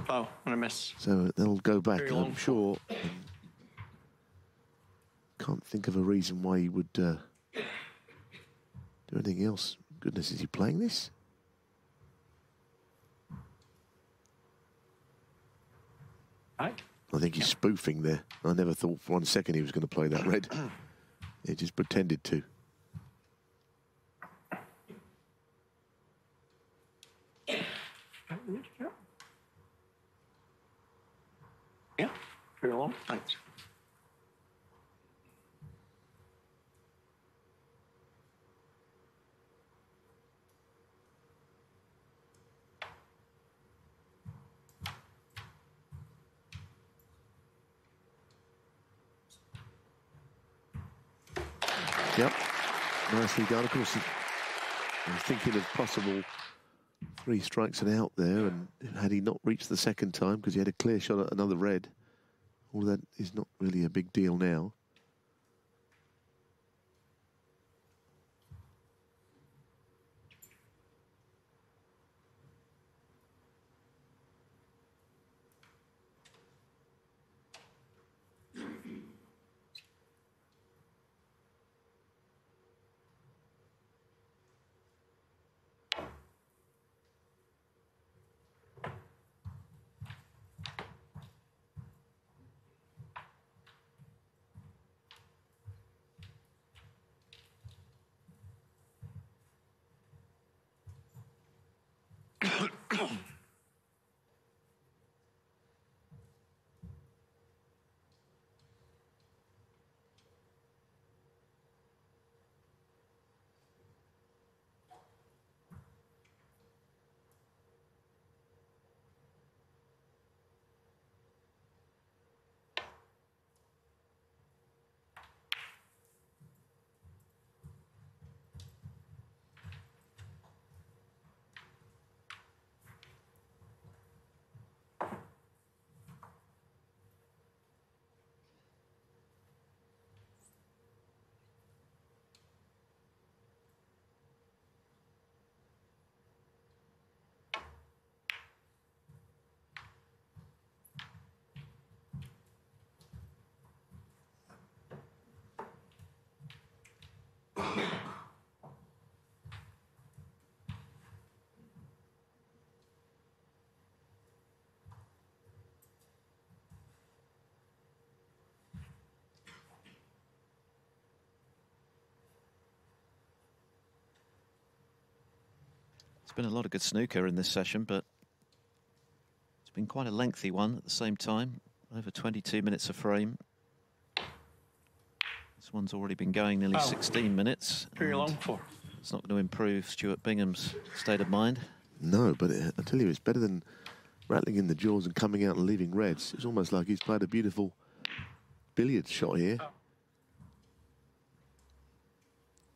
Oh, and a miss. So they'll go back, Very I'm long. sure. Can't think of a reason why he would do anything else. Goodness, is he playing this? Right. I think he's spoofing there. I never thought for 1 second he was going to play that red. He just pretended to. Yeah, very long. Thanks. Yep, nicely done. Of course, I'm thinking of possible 3 strikes and out there, and had he not reached the second time because he had a clear shot at another red, all that is not really a big deal now. Been a lot of good snooker in this session, but it's been quite a lengthy one at the same time, over 22 minutes a frame. This one's already been going nearly 16 minutes. Very long for. It's not going to improve Stuart Bingham's state of mind. No, but I tell you, it's better than rattling in the jaws and coming out and leaving reds. It's almost like he's played a beautiful billiard shot here.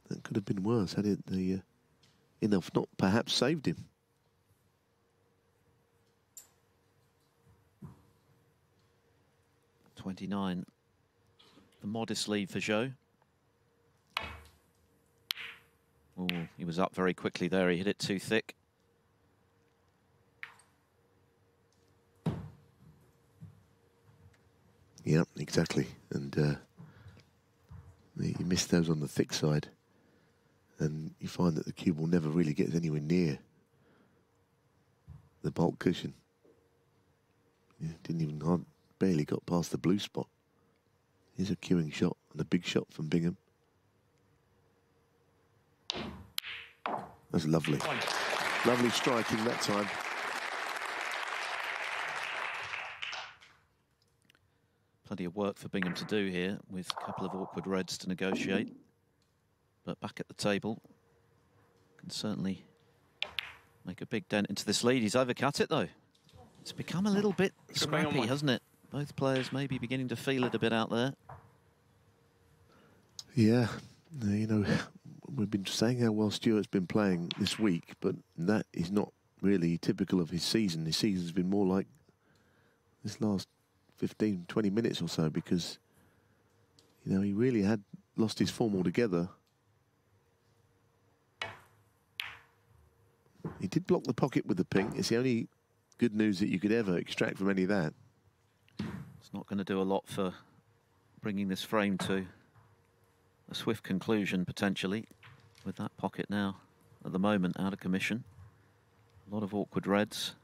That could have been worse had it the enough not perhaps saved him. .29, the modest lead for Zhou. Oh, he was up very quickly there. He hit it too thick. Yeah, exactly. And you miss those on the thick side. And you find that the cue ball never really gets anywhere near the bulk cushion. Yeah, didn't even, barely got past the blue spot. Here's a cueing shot and a big shot from Bingham. That's lovely. Lovely striking that time. Plenty of work for Bingham to do here with a couple of awkward reds to negotiate. But back at the table, can certainly make a big dent into this lead. He's overcut it, though. It's become a little bit scrappy, hasn't it? Both players maybe beginning to feel it a bit out there. Yeah, you know, we've been saying how well Stuart's been playing this week, but that is not really typical of his season. His season's been more like this last 15, 20 minutes or so, because, you know, he really had lost his form altogether. He did block the pocket with the pink. It's the only good news that you could ever extract from any of that. It's not going to do a lot for bringing this frame to a swift conclusion, potentially, with that pocket now, at the moment, out of commission. A lot of awkward reds.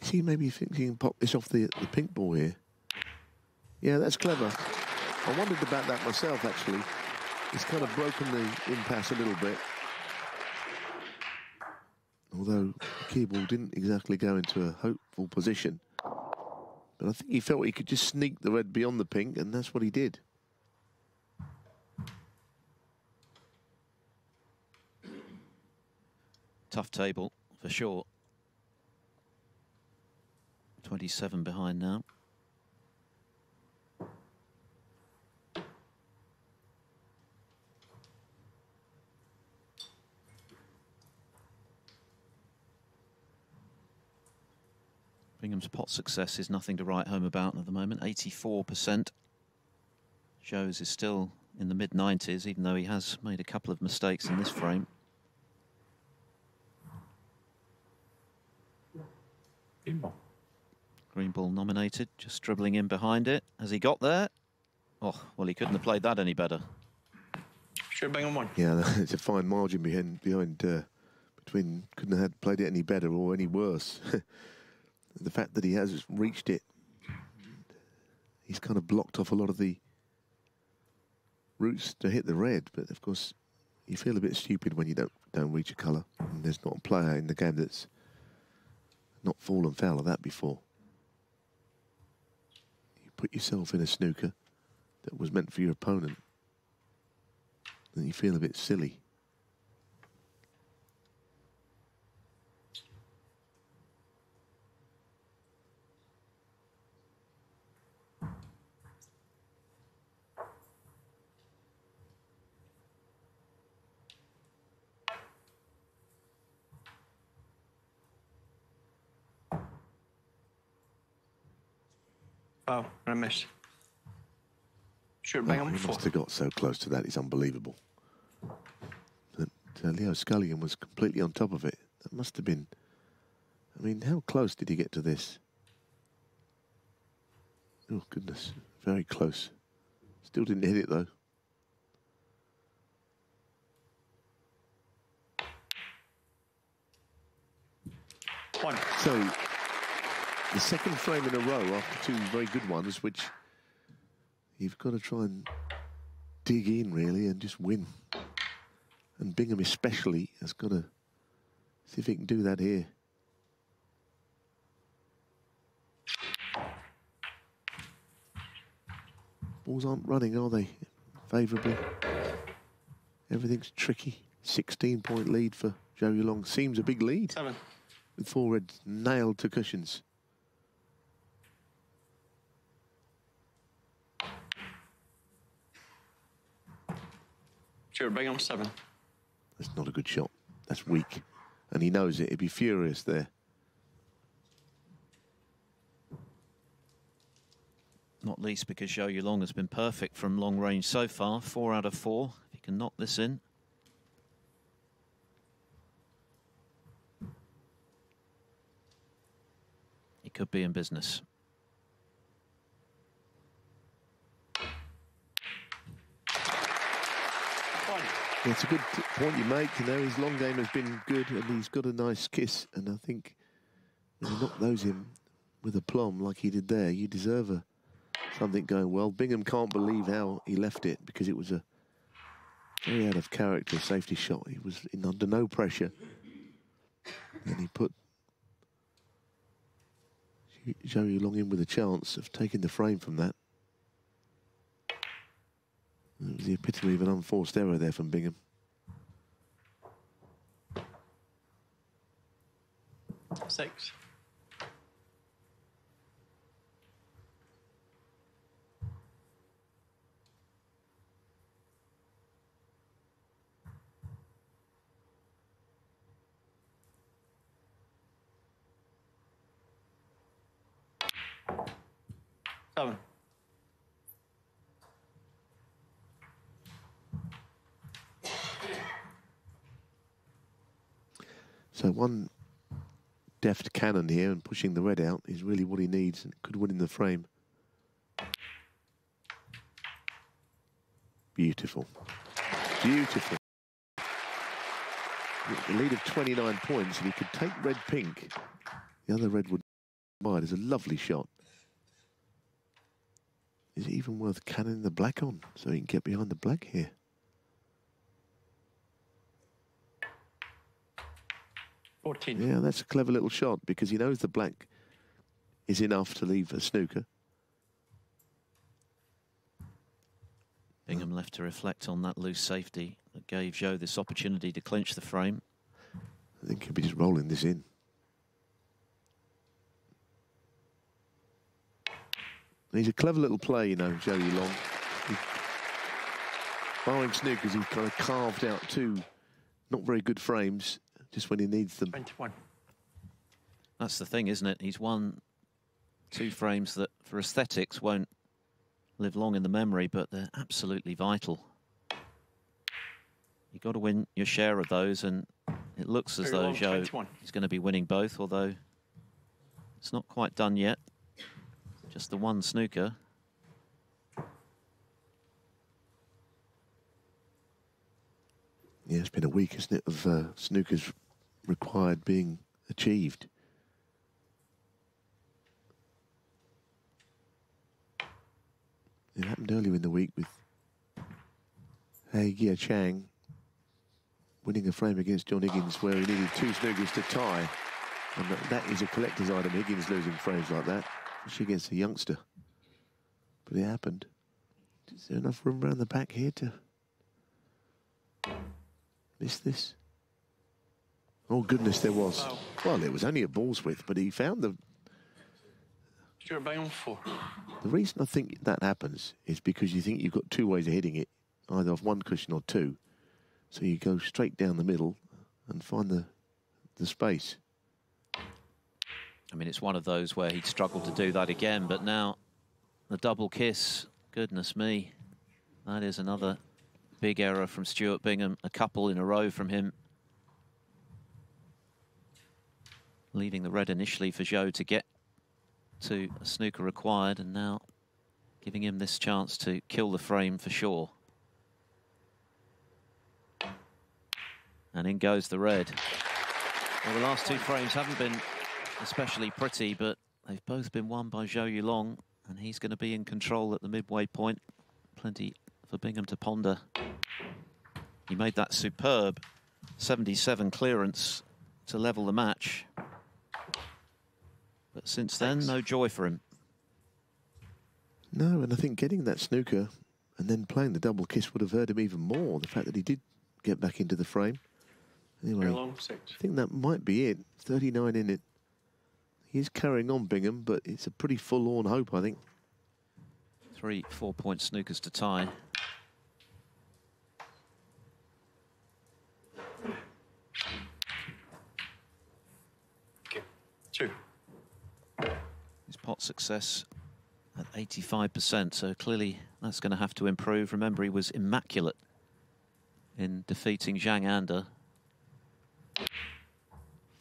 See, maybe thinks he can pop this off the pink ball here. Yeah, that's clever. I wondered about that myself, actually. It's kind of broken the impasse a little bit. Although the key ball didn't exactly go into a hopeful position. But I think he felt he could just sneak the red beyond the pink, and that's what he did. Tough table, for sure. 27 behind now. Bingham's pot success is nothing to write home about at the moment, 84%. Zhou's is still in the mid-90s, even though he has made a couple of mistakes in this frame. Green ball nominated, just dribbling in behind it. Has he got there? Oh, well, he couldn't have played that any better. Sure, Bingham won. Yeah, it's a fine margin between couldn't have played it any better or any worse. The fact that he has reached it, he's kind of blocked off a lot of the routes to hit the red. But of course, you feel a bit stupid when you don't reach a colour. And there's not a player in the game that's not fallen foul of that before. You put yourself in a snooker that was meant for your opponent, and you feel a bit silly. Oh, and I missed. Sure, Oh, Bingham he four. must have got so close to that, it's unbelievable. But Leo Scullion was completely on top of it. That must have been... I mean, how close did he get to this? Oh, goodness. Very close. Still didn't hit it, though. One. So, the second frame in a row after two very good ones, which you've got to try and dig in, really, and just win. And Bingham especially has got to see if he can do that here. Balls aren't running, are they? Favourably. Everything's tricky. 16-point lead for Zhou Yuelong. Seems a big lead. 7. With four reds nailed to cushions. Sure, Bingham 7. That's not a good shot. That's weak. And he knows it. He'd be furious there. Not least because Zhou Yuelong has been perfect from long range so far. 4 out of 4. If he can knock this in. He could be in business. Yeah, it's a good point you make. You know, his long game has been good and he's got a nice kiss. And I think when you knock those in with aplomb like he did there, you deserve something going well. Bingham can't believe how he left it because it was a very out of character safety shot. He was under no pressure. And he put Zhou Yuelong in with a chance of taking the frame from that. It was the epitome of an unforced error there from Bingham. Six. Seven. So one deft cannon here and pushing the red out is really what he needs and could win in the frame. Beautiful. Beautiful. The lead of 29 points, and he could take red-pink. The other red would wide is a lovely shot. Is it even worth cannoning the black on so he can get behind the black here? Yeah, that's a clever little shot because he knows the black is enough to leave a snooker. Bingham left to reflect on that loose safety that gave Zhou this opportunity to clinch the frame. I think he'll be just rolling this in. He's a clever little play, you know, Zhou Yuelong. Barring snookers, he's kind of carved out two not very good frames just when he needs them. 21. That's the thing, isn't it? He's won 2 frames that, for aesthetics, won't live long in the memory, but they're absolutely vital. You've got to win your share of those, and it looks as though Zhou is going to be winning both, although it's not quite done yet. Just the one snooker. Yeah, it's been a week, isn't it, of snookers required being achieved. It happened earlier in the week with Gia Chang winning a frame against John Higgins where he needed 2 snookers to tie. And that is a collector's item, Higgins losing frames like that, especially against a youngster. But it happened. Is there enough room around the back here to miss this? Oh, goodness, there was. Well, it was only a ball's width, but he found the... Stuart Bingham 4. The reason I think that happens is because you think you've got 2 ways of hitting it, either off 1 cushion or 2. So you go straight down the middle and find the space. I mean, it's one of those where he'd struggled to do that again, but now the double kiss, goodness me, that is another big error from Stuart Bingham, a couple in a row from him. Leaving the red initially for Zhou to get to a snooker required, and now giving him this chance to kill the frame for sure. And in goes the red. Well, the last 2 frames haven't been especially pretty, but they've both been won by Zhou Yuelong, and he's going to be in control at the midway point. Plenty for Bingham to ponder. He made that superb 77 clearance to level the match. But since then, no joy for him. No, and I think getting that snooker and then playing the double kiss would have hurt him even more. The fact that he did get back into the frame. Anyway, I think that might be it. 39 in it. He's carrying on, Bingham, but it's a pretty forlorn hope, I think. 3 4-point snookers to tie. Okay. 2. His pot success at 85%, so clearly that's going to have to improve. Remember, he was immaculate in defeating Zhang Anda.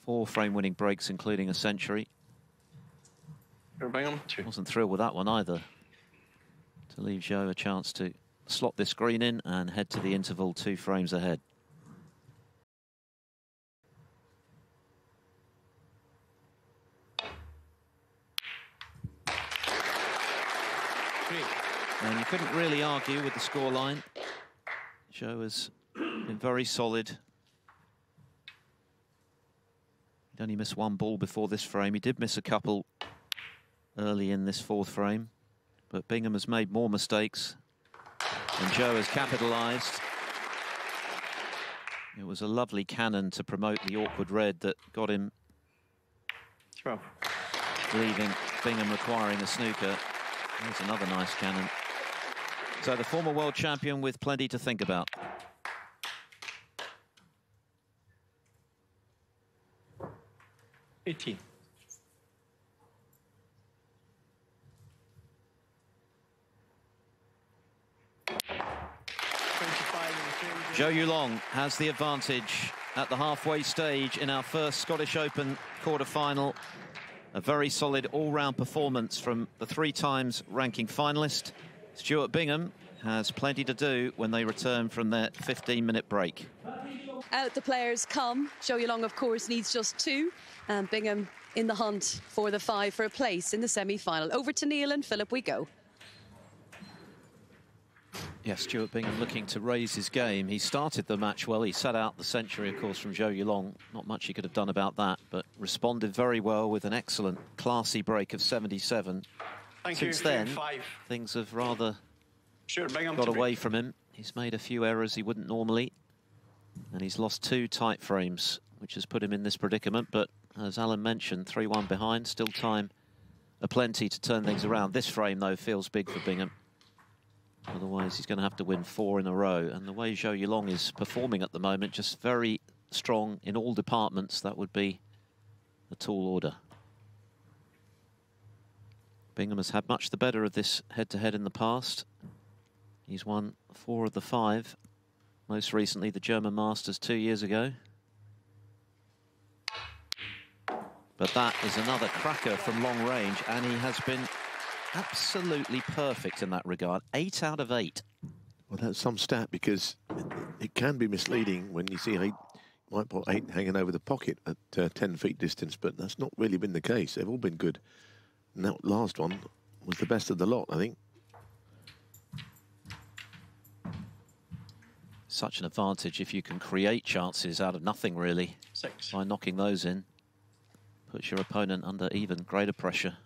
4 frame-winning breaks, including a century. Wasn't thrilled with that one either. To leave Zhou a chance to slot this green in and head to the interval 2 frames ahead. And you couldn't really argue with the scoreline. Zhou has been very solid. He'd only missed 1 ball before this frame. He did miss a couple early in this 4th frame, but Bingham has made more mistakes, and Zhou has capitalised. It was a lovely cannon to promote the awkward red that got him 12. Leaving Bingham requiring a snooker. There's another nice cannon. So the former world champion with plenty to think about. $18. Zhou Yuelong has the advantage at the halfway stage in our first Scottish Open quarter-final. A very solid all-round performance from the 3 times ranking finalist. Stuart Bingham has plenty to do when they return from their 15-minute break. out the players come. Zhou Yuelong, of course, needs just 2. And Bingham in the hunt for the 5 for a place in the semi-final. Over to Neil and Philip we go. Yes, Stuart Bingham looking to raise his game. He started the match well. He sat out the century, of course, from Zhou Yuelong. Not much he could have done about that, but responded very well with an excellent, classy break of 77. Since then, things have rather got away from him. He's made a few errors he wouldn't normally, and he's lost 2 tight frames, which has put him in this predicament. But as Alan mentioned, 3-1 behind, still time aplenty to turn things around. This frame, though, feels big for Bingham. Otherwise, he's going to have to win 4 in a row. And the way Zhou Yuelong is performing at the moment, just very strong in all departments, that would be a tall order. Bingham has had much the better of this head-to-head in the past. He's won 4 of the 5. Most recently, the German Masters 2 years ago. But that is another cracker from long range, and he has been absolutely perfect in that regard. 8 out of 8. Well, that's some stat, because it can be misleading when you see 8. Might put 8 hanging over the pocket at 10 feet distance, but that's not really been the case. They've all been good. And that last one was the best of the lot, I think. Such an advantage if you can create chances out of nothing, really. 6. By knocking those in. Puts your opponent under even greater pressure.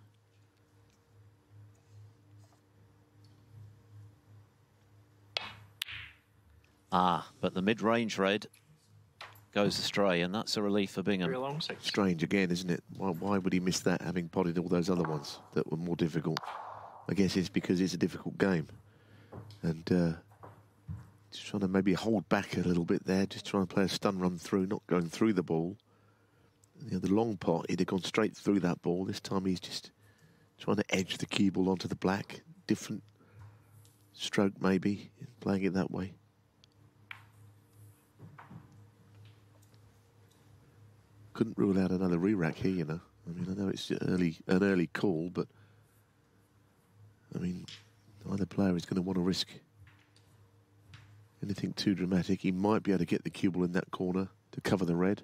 But the mid-range red goes astray, and that's a relief for Bingham. Strange again, isn't it? Why would he miss that, having potted all those other ones that were more difficult? I guess it's because it's a difficult game. And just trying to maybe hold back a little bit there, just trying to play a stun run through, not going through the ball. You know, the long pot, he'd have gone straight through that ball. This time he's just trying to edge the cue ball onto the black. Different stroke, maybe, playing it that way. Couldn't rule out another re-rack here, you know. I mean, I know it's an early call, but I mean, neither player is going to want to risk anything too dramatic. He might be able to get the cue ball in that corner to cover the red.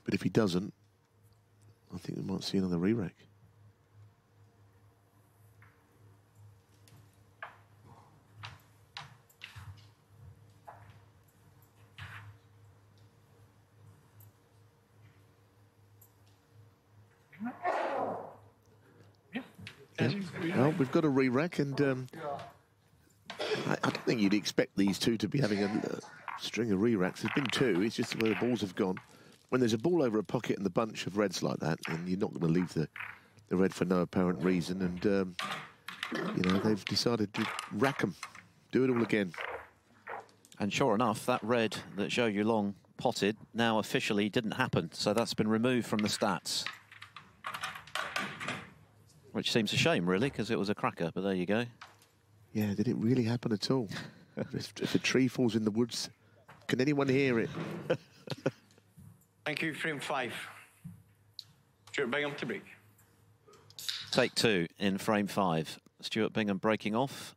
But if he doesn't, I think we might see another re-rack. Well, we've got a re-rack, and I don't think you'd expect these two to be having a string of re-racks. There's been 2. It's just where the balls have gone. When there's a ball over a pocket and the bunch of reds like that, and you're not going to leave the red for no apparent reason, and you know, they've decided to rack them, do it all again. And sure enough, that red that Zhou Yuelong potted now officially didn't happen, so that's been removed from the stats. Which seems a shame, really, because it was a cracker, but there you go. Yeah, did it really happen at all? If a tree falls in the woods, can anyone hear it? Thank you, frame 5. Stuart Bingham to break. Take 2 in frame 5. Stuart Bingham breaking off.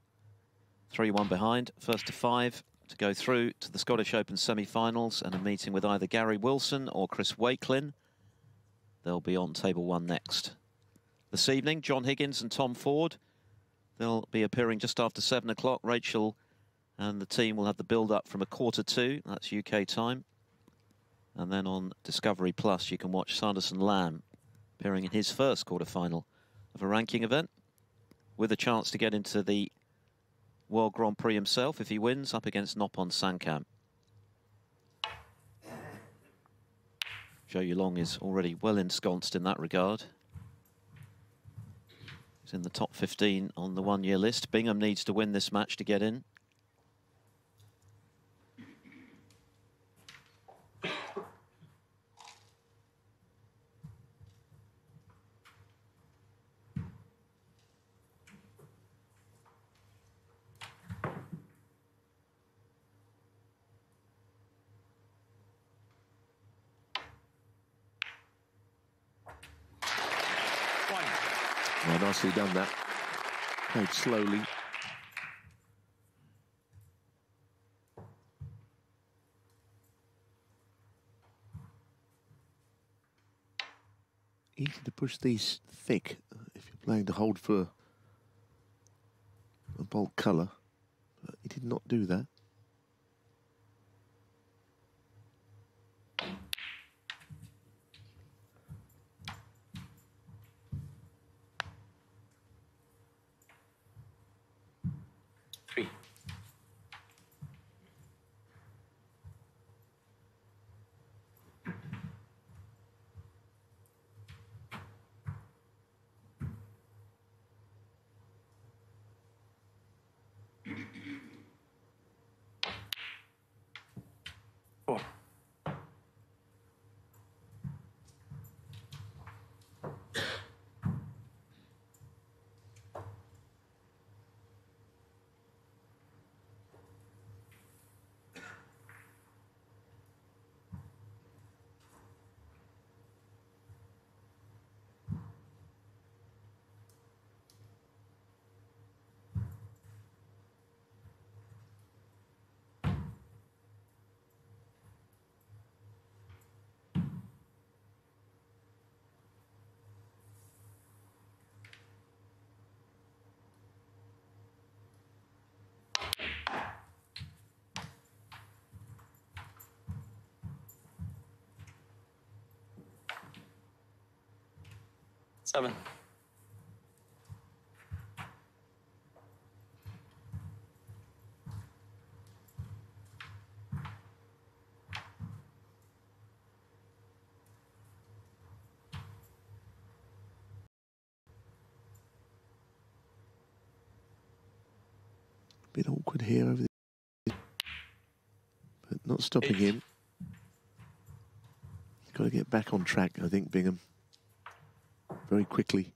3-1 behind, first to 5 to go through to the Scottish Open semi-finals and a meeting with either Gary Wilson or Chris Wakelin. They'll be on table 1 next. This evening, John Higgins and Tom Ford. They'll be appearing just after 7 o'clock. Rachel and the team will have the build-up from 1:45. That's UK time. And then on Discovery Plus, you can watch Sanderson Lamb appearing in his first quarter-final of a ranking event, with a chance to get into the World Grand Prix himself if he wins, up against Noppon Sankam. Zhou Yuelong is already well ensconced in that regard. He's in the top 15 on the one-year list. Bingham needs to win this match to get in. Well, nicely done that. Played slowly. easy to push these thick if you're playing to hold for a bold colour. But he did not do that. Three. Four. Seven. Bit awkward here over the, but not stopping him. He's got to get back on track, I think, Bingham. Very quickly.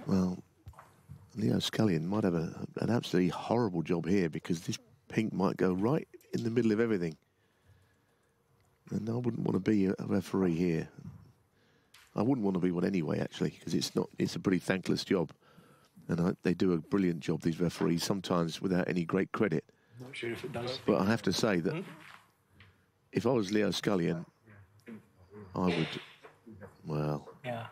Well, Leo Scullion might have an absolutely horrible job here because this pink might go right in the middle of everything. And I wouldn't want to be a referee here. I wouldn't want to be one anyway, actually, because it's a pretty thankless job. And they do a brilliant job, these referees, sometimes without any great credit. Not sure if it does. But I have to say that if I was Leo Scullion, I would, well... Yeah.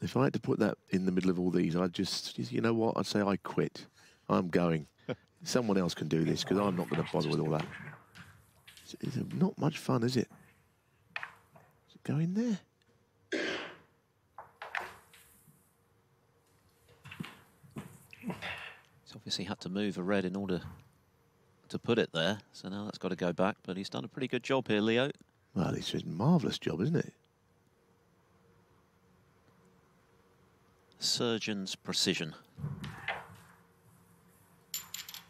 If I had to put that in the middle of all these, I'd just, you know what, I'd say I quit. I'm going. Someone else can do this because I'm not going to bother with all that. It's not much fun, is it? Does it go in there? He's obviously had to move a red in order to put it there, so now that's got to go back, but he's done a pretty good job here, Leo. Well, it's a marvellous job, isn't it? Surgeon's precision.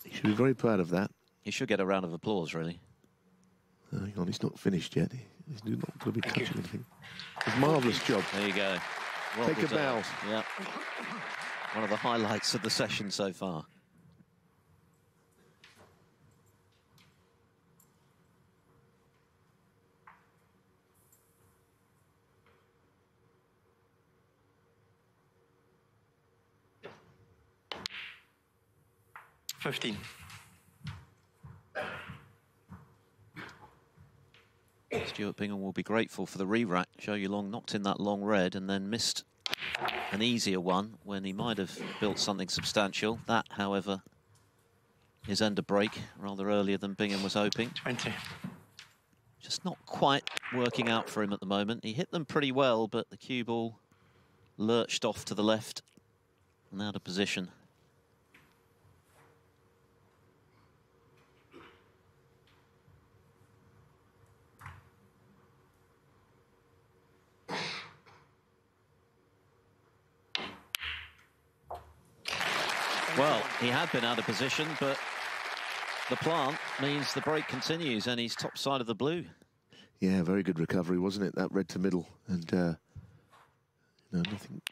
He should be very proud of that. He should get a round of applause, really. Hang on, he's not finished yet. He's not going to be touching anything. It's a marvellous job. There you go. Well Take a bow. Yeah. One of the highlights of the session so far. Stuart Bingham will be grateful for the re-rack. Zhou Yuelong knocked in that long red and then missed an easier one when he might have built something substantial. That, however, is end a break rather earlier than Bingham was hoping. 20. Just not quite working out for him at the moment. He hit them pretty well, but the cue ball lurched off to the left and out of position. Well, he had been out of position, but the plant means the break continues, and he's top side of the blue. Yeah, very good recovery, wasn't it? That red to middle, and nothing,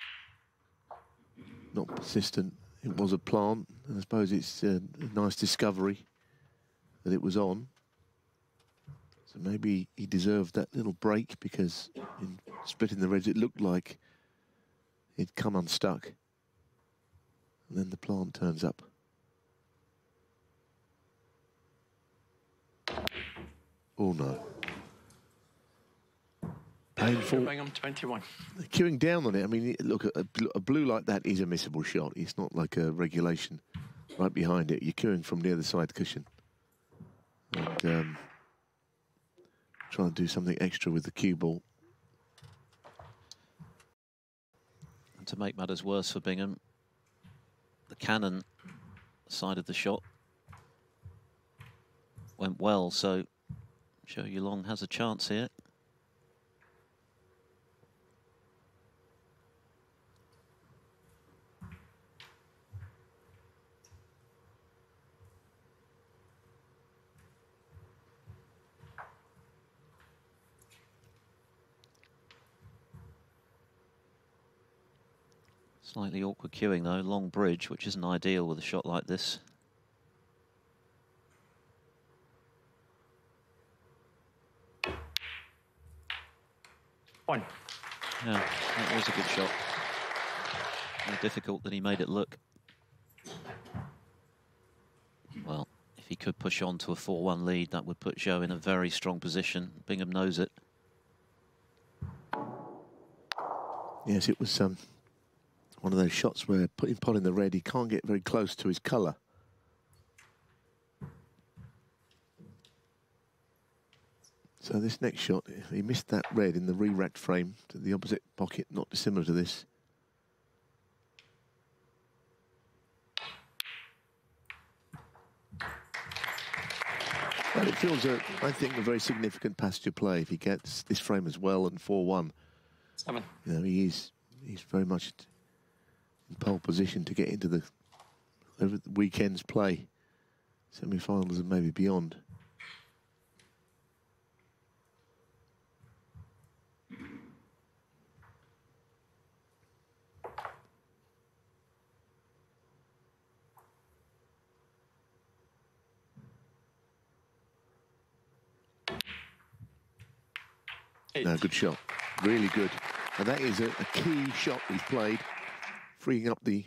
not persistent. It was a plant, and I suppose it's a nice discovery that it was on. So maybe he deserved that little break, because in splitting the reds, it looked like it'd come unstuck. And then the plant turns up. Oh, no. Painful. Bingham 21. Queuing down on it, I mean, look, a blue like that is a missable shot. It's not like a regulation right behind it. You're queuing from the other side cushion. And trying to do something extra with the cue ball. And to make matters worse for Bingham, the cannon side of the shot went well, so Zhou Yuelong has a chance here. Slightly awkward queuing though, long bridge, which isn't ideal with a shot like this. One. Yeah, that was a good shot. More difficult than he made it look. Well, if he could push on to a 4-1 lead, that would put Zhou in a very strong position. Bingham knows it. Yes, it was one of those shots where putting pot in the red, he can't get very close to his colour. So this next shot, he missed that red in the re-racked frame to the opposite pocket, not dissimilar to this. Well, it feels, I think, a very significant passenger play if he gets this frame as well and 4-1. 7. You know, he's very much in pole position to get into the weekend's play, semi-finals and maybe beyond. No, good shot. Really good. And that is a key shot he's played, freeing up the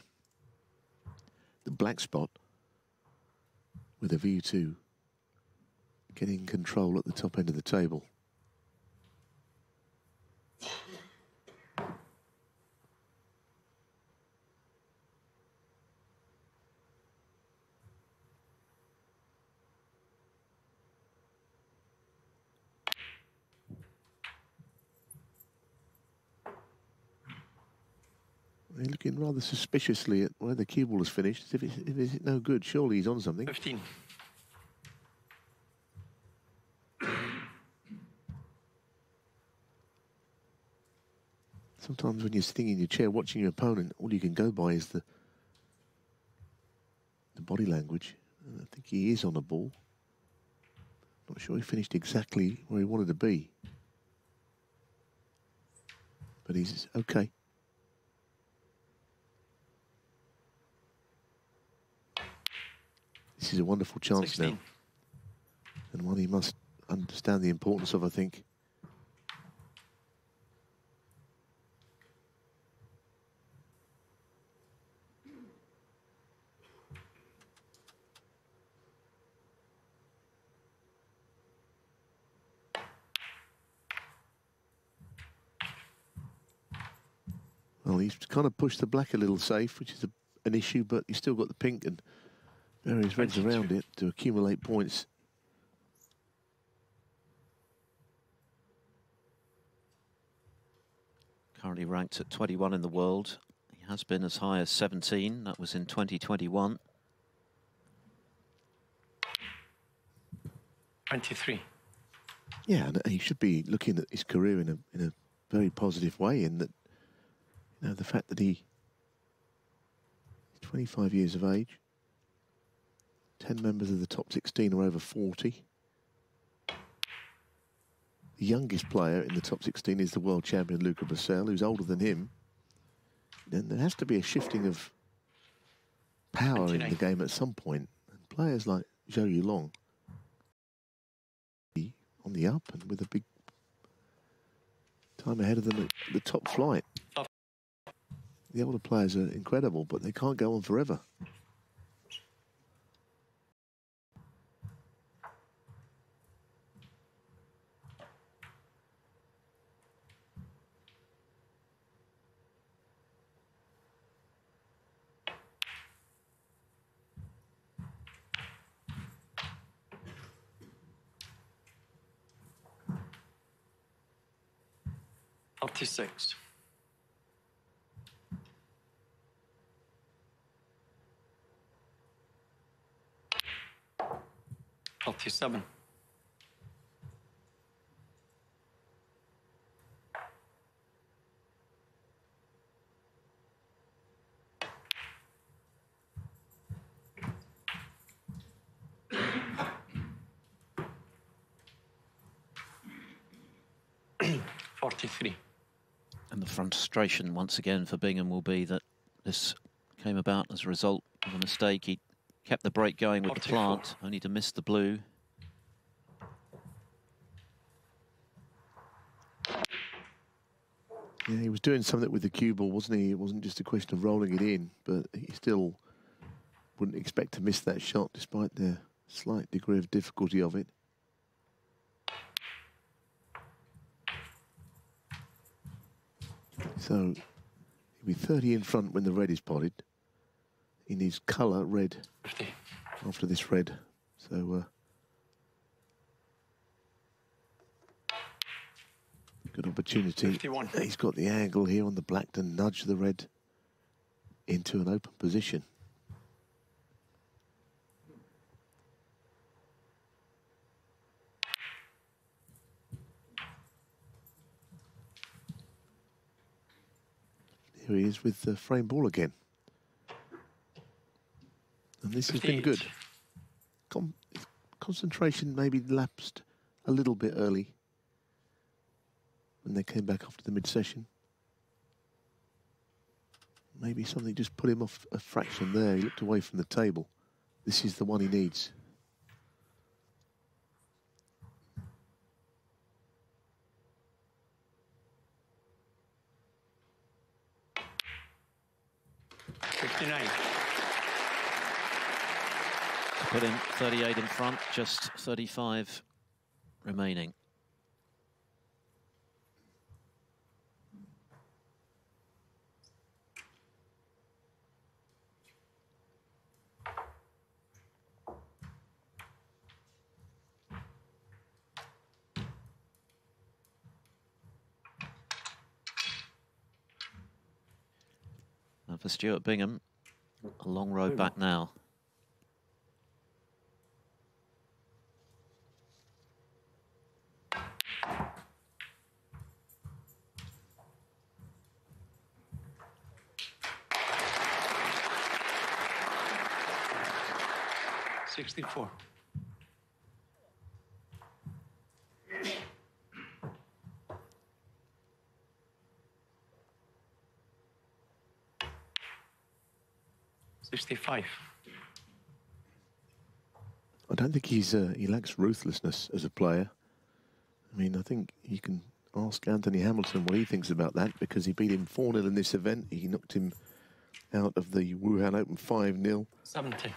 black spot with a view to getting control at the top end of the table. Looking rather suspiciously at where the cue ball is finished, as if it's no good. Surely he's on something. 15. Sometimes when you're sitting in your chair watching your opponent, all you can go by is the body language. And I think he is on a ball. Not sure he finished exactly where he wanted to be. But he's okay. This is a wonderful chance 16. now. And one he must understand the importance of, I think. Well, he's kind of pushed the black a little safe, which is an issue, but he's still got the pink and various reds around it to accumulate points. Currently ranked at 21 in the world. He has been as high as 17. That was in 2021. 23. Yeah, and he should be looking at his career in a very positive way, in that, you know, the fact that he's 25 years of age. 10 members of the top 16 are over 40. The youngest player in the top 16 is the world champion Luca Brecel, who's older than him. Then there has to be a shifting of power in the game at some point. And players like Zhou Yuelong on the up and with a big time ahead of them at the top flight. The older players are incredible, but they can't go on forever. Six. 47. 43. And the frustration once again for Bingham will be that this came about as a result of a mistake. He kept the break going with 44. The plant, only to miss the blue. Yeah, he was doing something with the cue ball, wasn't he? It wasn't just a question of rolling it in, but he still wouldn't expect to miss that shot despite the slight degree of difficulty of it. So he'll be 30 in front when the red is potted. He needs colour red 50. After this red. So good opportunity. 51. He's got the angle here on the black to nudge the red into an open position. Here he is with the frame ball again. And this has been good. Concentration maybe lapsed a little bit early when they came back after the mid-session. Maybe something just put him off a fraction there. He looked away from the table. This is the one he needs. Put in 38 in front, just 35 remaining. And for Stuart Bingham, a long road back now. $64. $65. I don't think he lacks ruthlessness as a player. I mean, I think you can ask Anthony Hamilton what he thinks about that, because he beat him 4-0 in this event. He knocked him out of the Wuhan Open 5-0. 70.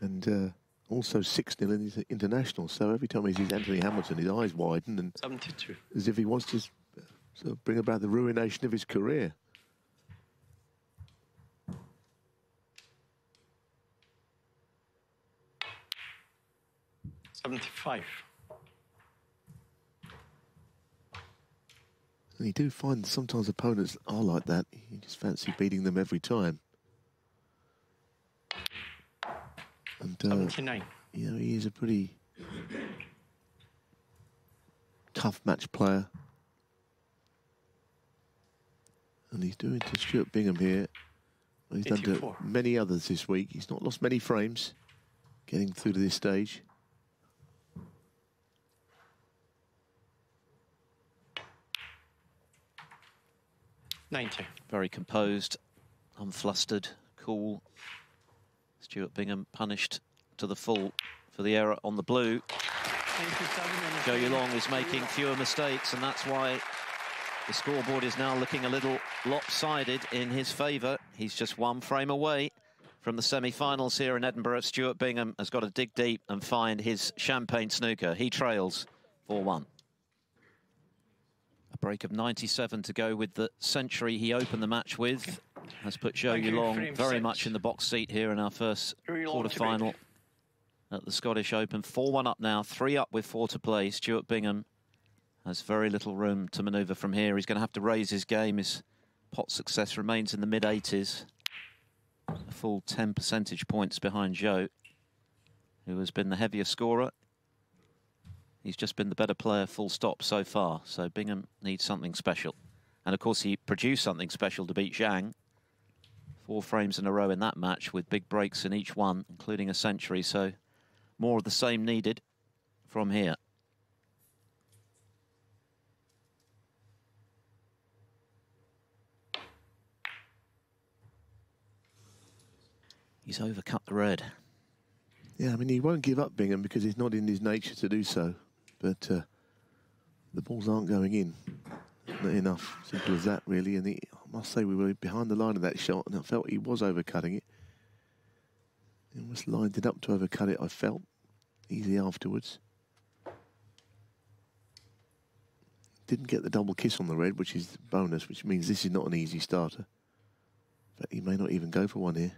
And also 6-0 in his international. So every time he sees Anthony Hamilton, his eyes widen, and 72. As if he wants to sort of bring about the ruination of his career. $75. And you do find sometimes opponents are like that. You just fancy beating them every time. And 79. You know, he is a pretty tough match player. And he's doing to Stuart Bingham here He's done to many others this week. He's not lost many frames getting through to this stage. Very composed, unflustered, cool. Stuart Bingham punished to the full for the error on the blue. Zhou Yuelong is making fewer mistakes, and that's why the scoreboard is now looking a little lopsided in his favour. He's just one frame away from the semi-finals here in Edinburgh. Stuart Bingham has got to dig deep and find his champagne snooker. He trails 4-1. A break of 97 to go with the century he opened the match with. Has put Zhou Yuelong very much in the box seat here in our first quarter-final at the Scottish Open. 4-1 up now, 3 up with 4 to play. Stuart Bingham has very little room to manoeuvre from here. He's going to have to raise his game. His pot success remains in the mid-80s. A full 10 percentage points behind Zhou, who has been the heavier scorer. He's just been the better player, full stop, so far. So Bingham needs something special. And, of course, he produced something special to beat Zhang. 4 frames in a row in that match with big breaks in each one, including a century. So more of the same needed from here. He's overcut the red. Yeah, I mean, he won't give up, Bingham, because it's not in his nature to do so. But the balls aren't going in. Not enough. Simple as that, really. And I must say, we were behind the line of that shot, and I felt he was overcutting it. He almost lined it up to overcut it, I felt. Easy afterwards. Didn't get the double kiss on the red, which is the bonus, which means this is not an easy starter. But he may not even go for one here.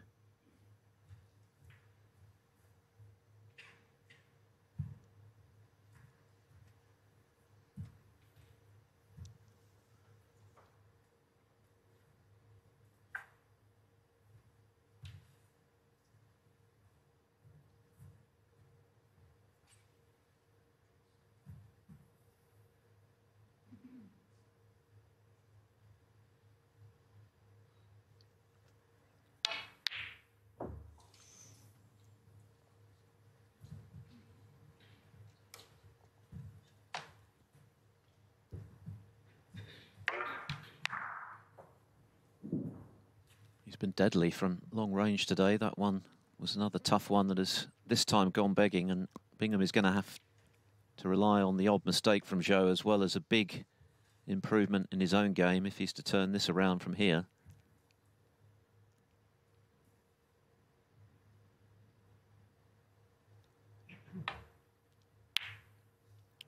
He's been deadly from long range today. That one was another tough one that has this time gone begging, and Bingham is going to have to rely on the odd mistake from Zhou as well as a big improvement in his own game if he's to turn this around from here.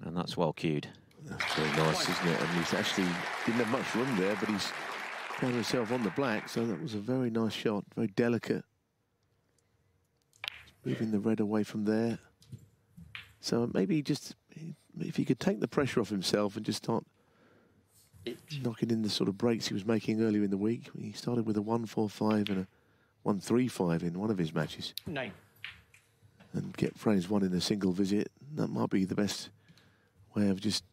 And that's well cued. That's very nice, isn't it? And he's actually didn't have much room there, but he's got himself on the black, so that was a very nice shot, very delicate. Moving the red away from there. So maybe just, if he could take the pressure off himself and just start knocking in the sort of breaks he was making earlier in the week. He started with a 1-4-5 and a 1-3-5 in one of his matches. 9. And get frames 1 in a single visit. That might be the best way of just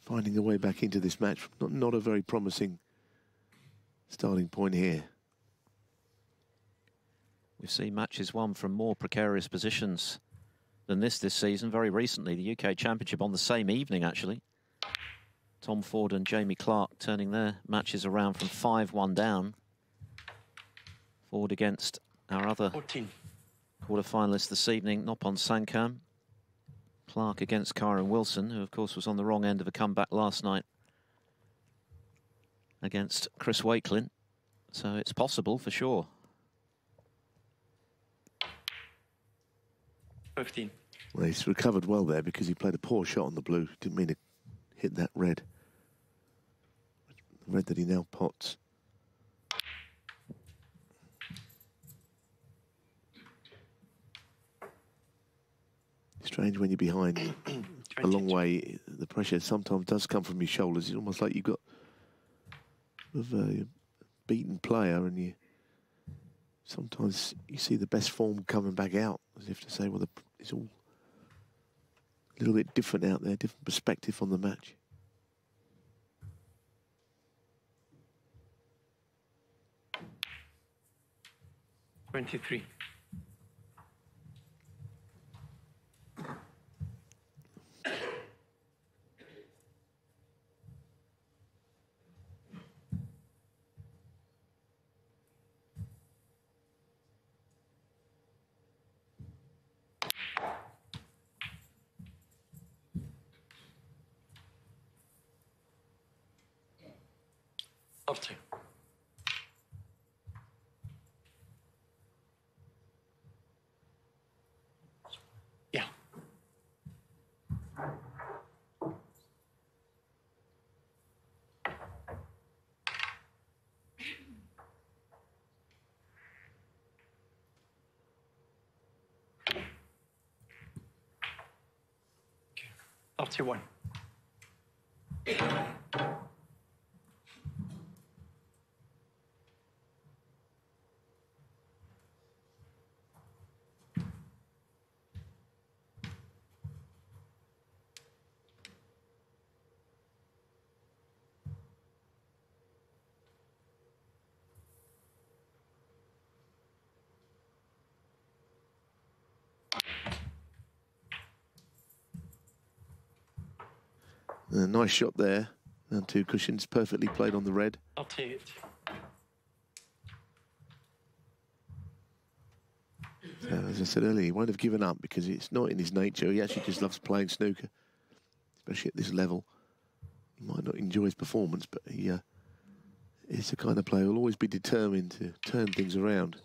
finding a way back into this match. Not a very promising starting point here. We've seen matches won from more precarious positions than this season. Very recently, the UK Championship on the same evening, actually. Tom Ford and Jamie Clark turning their matches around from 5-1 down. Ford against our other 14. quarter-finalist this evening, Noppon Sankam. Clark against Kyron Wilson, who of course was on the wrong end of a comeback last night against Chris Wakelin. So it's possible for sure. 15. Well, he's recovered well there because he played a poor shot on the blue. Didn't mean to hit that red. The red that he now pots. Strange when you're behind a long way, the pressure sometimes does come from your shoulders. It's almost like you've got a beaten player, and you sometimes you see the best form coming back out, as if to say, well, it's all a little bit different out there, different perspective on the match. 23. Up to. Yeah. Up to 1. Nice shot there. And 2 cushions, perfectly played on the red. I'll take it. As I said earlier, he won't have given up because it's not in his nature. He actually just loves playing snooker, especially at this level. He might not enjoy his performance, but he is the kind of player who will always be determined to turn things around.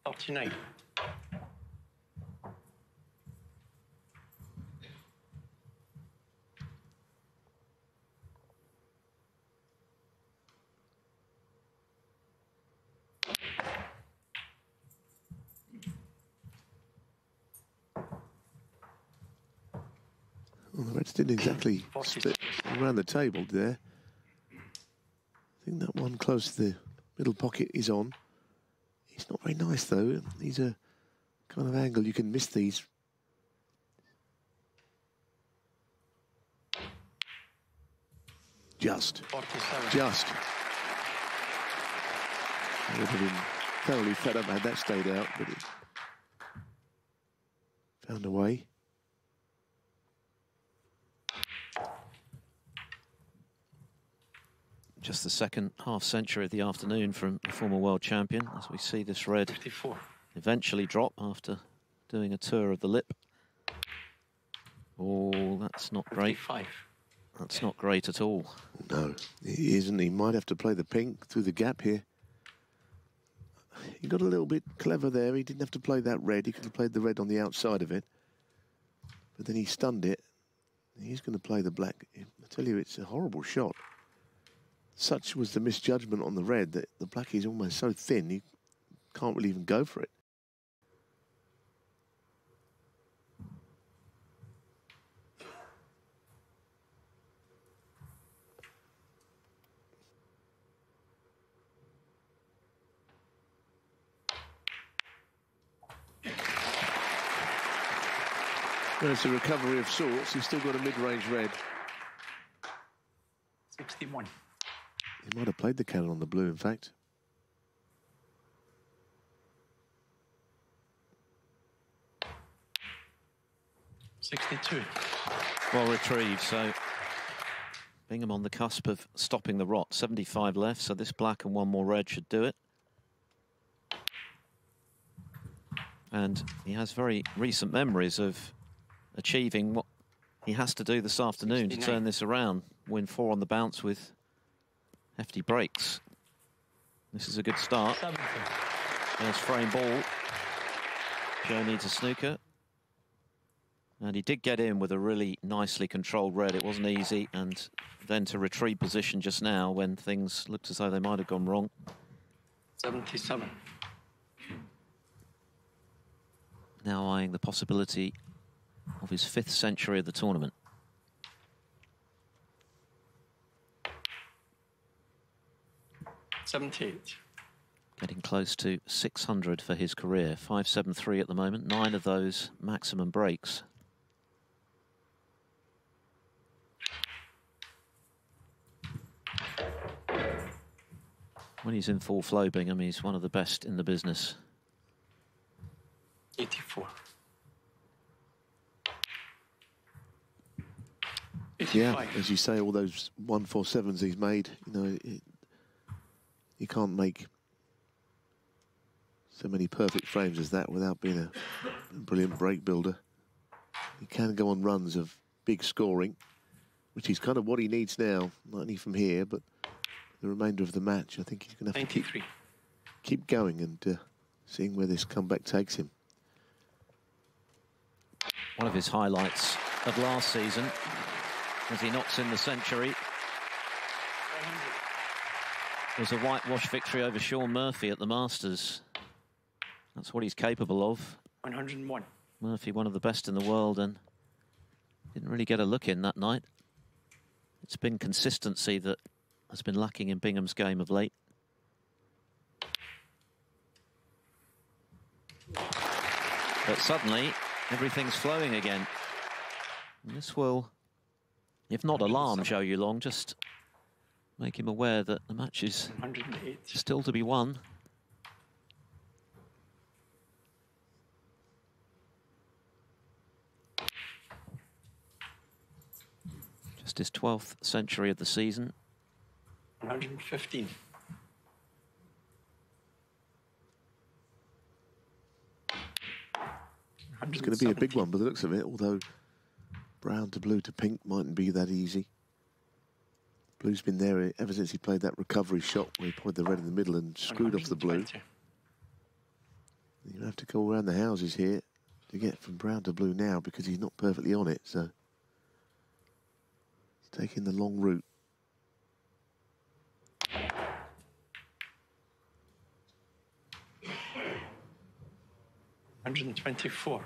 Up to 9. Well, the Reds didn't exactly split around the table there. I think that one close to the middle pocket is on. It's not very nice, though. These are kind of angle you can miss these. Just. I would have been thoroughly fed up had that stayed out, but it found a way. Just the second half century of the afternoon from the former world champion, as we see this red 54. eventually drop after doing a tour of the lip. Oh, that's not great. 55. That's not great at all. No, he isn't. He might have to play the pink through the gap here. He got a little bit clever there. He didn't have to play that red. He could have played the red on the outside of it. But then he stunned it. He's going to play the black. I tell you, it's a horrible shot. Such was the misjudgment on the red that the black is almost so thin, you can't really even go for it. Well, it's a recovery of sorts. He's still got a mid-range red. 61. He might have played the cannon on the blue, in fact. $62. Well retrieved, so Bingham on the cusp of stopping the rot. 75 left, so this black and one more red should do it. And he has very recent memories of achieving what he has to do this afternoon 69. To turn this around. Win 4 on the bounce with hefty breaks. This is a good start. 70. There's frame ball. Zhou needs a snooker. And he did get in with a really nicely controlled red. It wasn't easy. And then to retrieve position just now when things looked as though they might have gone wrong. 77. Now eyeing the possibility of his 5th century of the tournament. $78. Getting close to 600 for his career. 573 at the moment. 9 of those maximum breaks. When he's in full flow, Bingham, he's one of the best in the business. 84. Yeah, as you say, all those 147s he's made, you know, you can't make so many perfect frames as that without being a brilliant break builder. He can go on runs of big scoring, which is kind of what he needs now, not only from here, but the remainder of the match. I think he's going to have to keep going and seeing where this comeback takes him. One of his highlights of last season as he knocks in the century was a whitewash victory over Sean Murphy at the Masters. That's what he's capable of. 101. Murphy, one of the best in the world, and didn't really get a look in that night. It's been consistency that has been lacking in Bingham's game of late. But suddenly, everything's flowing again. And this will, if not alarm Zhou Yuelong, just make him aware that the match is still to be won. Just his 12th century of the season. 115. It's going to be a big one by the looks of it, although brown to blue to pink mightn't be that easy. Blue's been there ever since he played that recovery shot where he put the red in the middle and screwed off the blue. You have to go around the houses here to get from brown to blue now because he's not perfectly on it, so he's taking the long route. $124.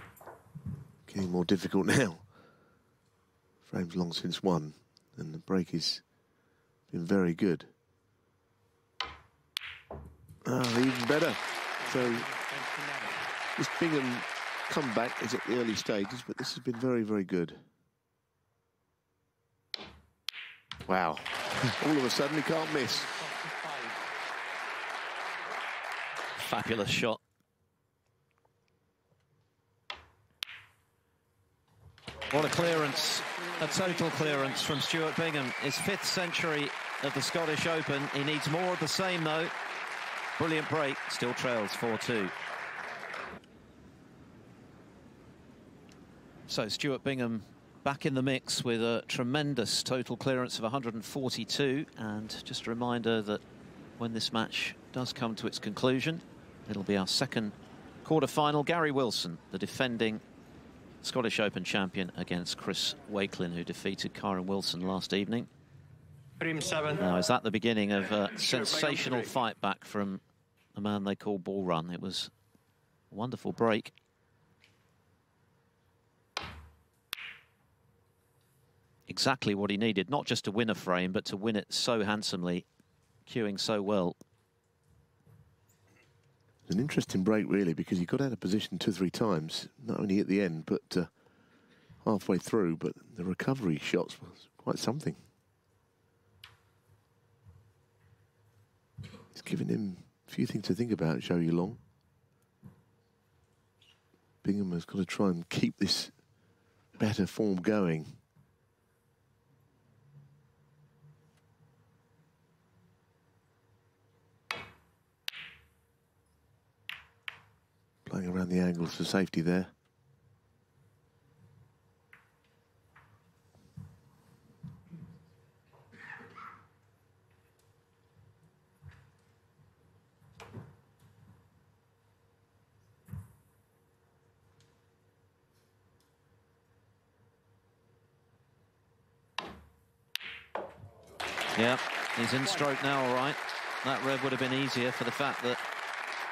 Getting more difficult now. Frame's long since won, and the break has been very good. Oh, even better. So this Bingham comeback is at the early stages, but this has been very, very good. Wow. All of a sudden he can't miss. Fabulous shot. What a clearance, a total clearance from Stuart Bingham. His 5th century of the Scottish Open. He needs more of the same, though. Brilliant break, still trails 4-2. So Stuart Bingham back in the mix with a tremendous total clearance of 142. And just a reminder that when this match does come to its conclusion, it'll be our second quarter-final. Gary Wilson, the defending Scottish Open champion, against Chris Wakelin, who defeated Kyron Wilson last evening. Frame 7. Now, is that the beginning of a sensational fight back from a man they call Ball Run? It was a wonderful break. Exactly what he needed, not just to win a frame, but to win it so handsomely, cueing so well. An interesting break, really, because he got out of position 2 or 3 times, not only at the end, but halfway through. But the recovery shots was quite something. It's given him a few things to think about, Zhou Yuelong. Bingham has got to try and keep this better form going. Playing around the angles for safety there. Yeah, he's in stroke now, all right. That red would have been easier for the fact that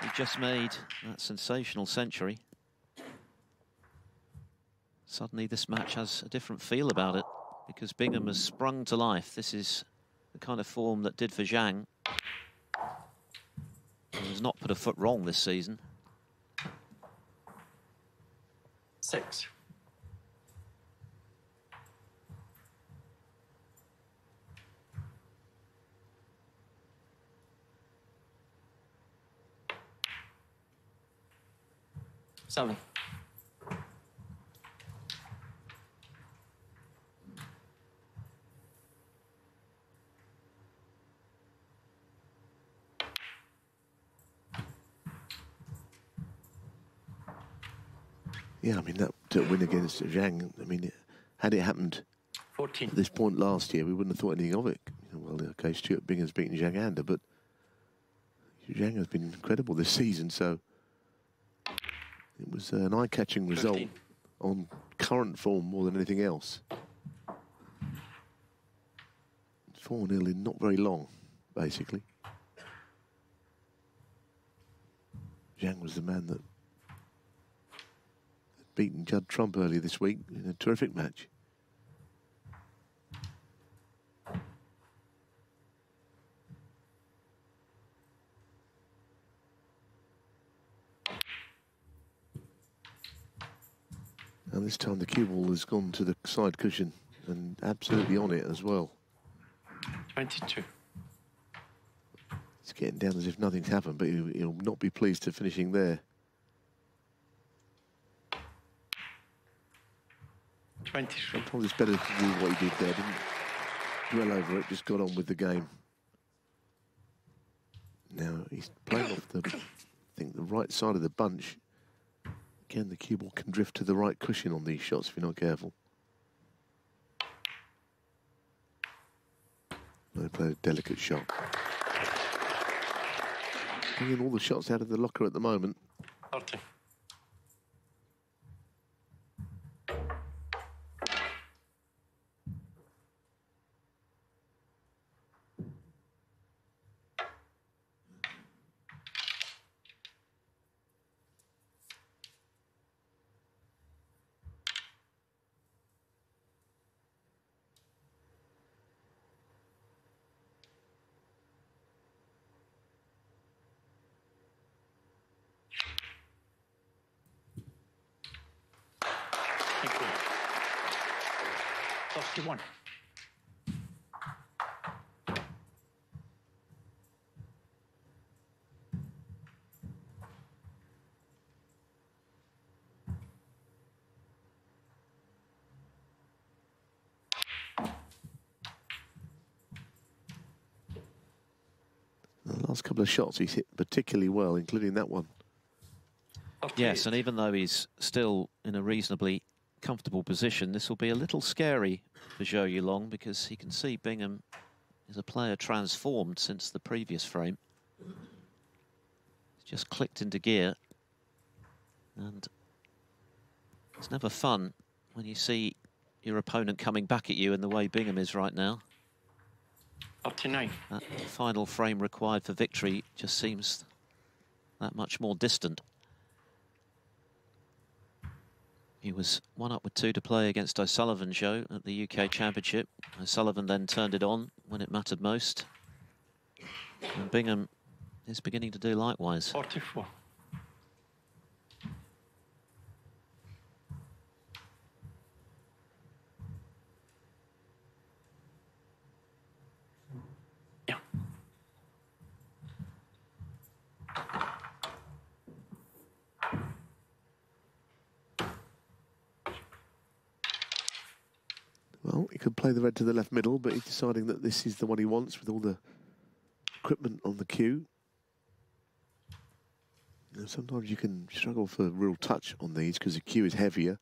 he just made that sensational century. Suddenly this match has a different feel about it because Bingham has sprung to life. This is the kind of form that did for Zhang. He's not put a foot wrong this season. 6. Seven. Yeah, I mean, that win against Zhang, I mean, had it happened 14. at this point last year, we wouldn't have thought anything of it. Well, okay, Stuart Bingham's beaten Zhang Anda, but Zhang has been incredible this season, so it was an eye-catching result 15. on current form more than anything else. 4-0 in not very long, basically. Zhang was the man that had beaten Judd Trump earlier this week in a terrific match. And this time the cue ball has gone to the side cushion and absolutely on it as well. 22. It's getting down as if nothing's happened, but he'll not be pleased to finishing there. 23. Sometimes it's better to do what he did there, didn't dwell over it, just got on with the game. Now he's playing off the, I think, the right side of the bunch. Again, the cue ball can drift to the right cushion on these shots if you're not careful. They played a delicate shot. Bringing all the shots out of the locker at the moment. 30. Thank you. 31. The last couple of shots he's hit particularly well, including that one. Yes, and even though he's still in a reasonably comfortable position, this will be a little scary for Zhou Yuelong because he can see Bingham is a player transformed since the previous frame. He's just clicked into gear, and it's never fun when you see your opponent coming back at you in the way Bingham is right now. 39. That final frame required for victory just seems that much more distant. He was 1 up with 2 to play against O'Sullivan Zhou at the UK Championship. O'Sullivan then turned it on when it mattered most. And Bingham is beginning to do likewise. 44. Yeah. Well, he could play the red to the left middle, but he's deciding that this is the one he wants with all the equipment on the cue. You know, sometimes you can struggle for real touch on these because the cue is heavier,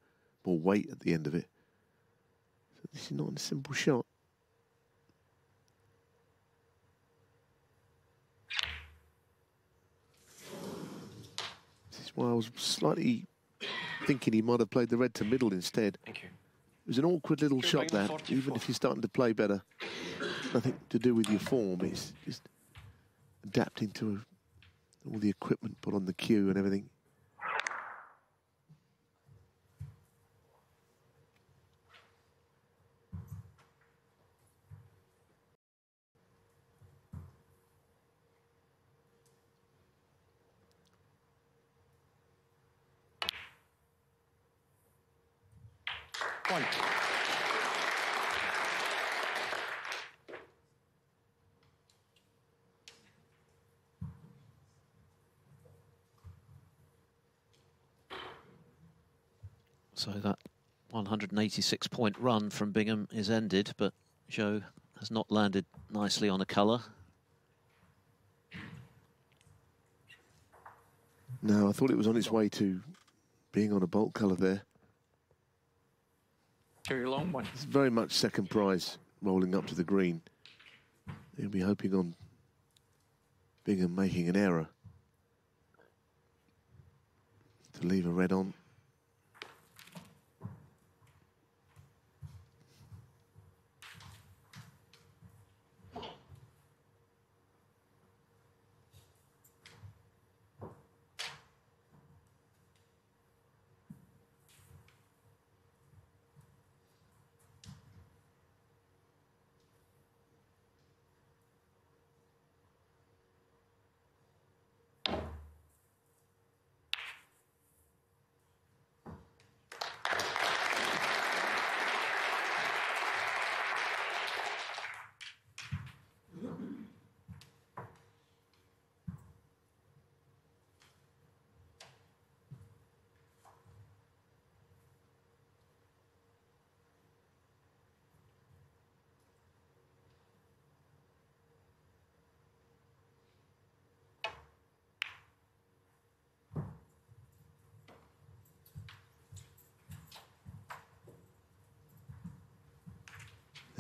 more weight at the end of it. So this is not a simple shot. This is why I was slightly thinking he might have played the red to middle instead. Thank you. It was an awkward little Good shot, line, that. 44. Even if you're starting to play better, nothing to do with your form. It's just adapting to all the equipment put on the cue and everything. One. So that 186-point run from Bingham is ended, but Zhou has not landed nicely on a colour. No, I thought it was on its way to being on a bolt colour there. Yuelong, one. It's very much second prize rolling up to the green. He'll be hoping on Bingham making an error to leave a red on.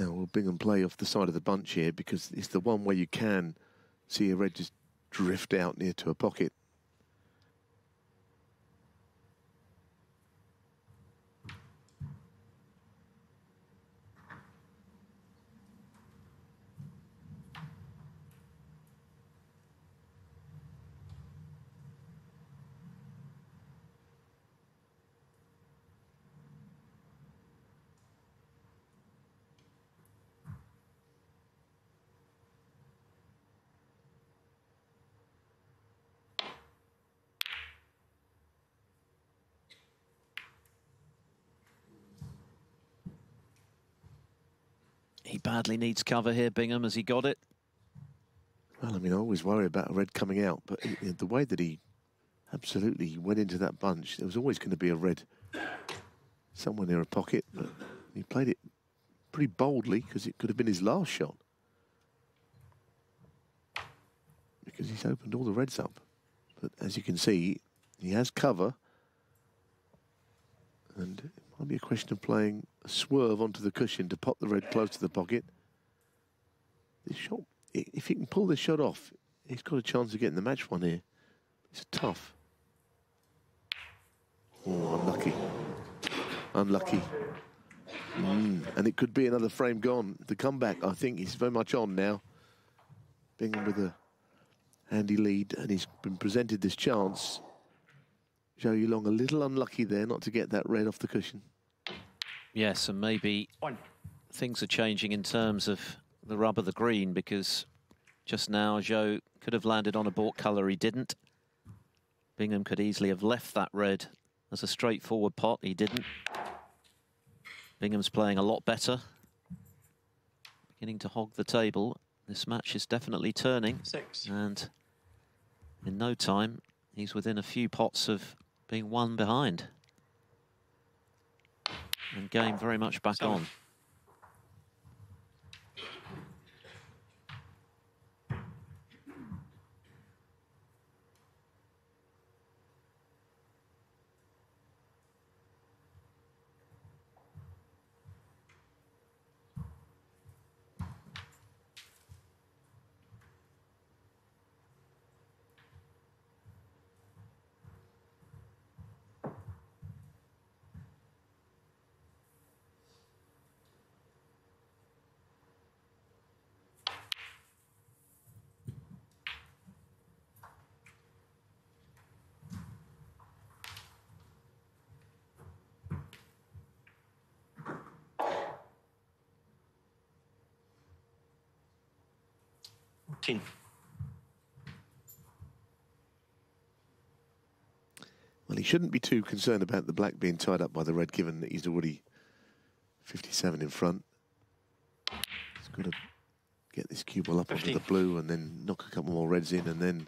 Now, will Bingham play off the side of the bunch here because it's the one where you can see a red just drift out near to a pocket. He badly needs cover here, Bingham. Has he got it? Well, I mean, I always worry about a red coming out, but the way that he absolutely went into that bunch, there was always going to be a red somewhere near a pocket, but he played it pretty boldly because it could have been his last shot. Because he's opened all the reds up. But as you can see, he has cover. And it might be a question of playing a swerve onto the cushion to pop the red close to the pocket. This shot, if he can pull this shot off, he's got a chance of getting the match one here. It's tough. Oh, unlucky. Unlucky. And it could be another frame gone. The comeback, I think, is very much on now. Bingham with a handy lead, and he's been presented this chance. Zhou Yuelong a little unlucky there not to get that red off the cushion. Yes, and maybe things are changing in terms of the rub of the green, because just now Zhou could have landed on a baulk colour. He didn't. Bingham could easily have left that red as a straightforward pot. He didn't. Bingham's playing a lot better. Beginning to hog the table. This match is definitely turning. And in no time, he's within a few pots of being one behind. And game very much back on. Well, he shouldn't be too concerned about the black being tied up by the red, given that he's already 57 in front. He's got to get this cue ball up 15. onto the blue and then knock a couple more reds in, and then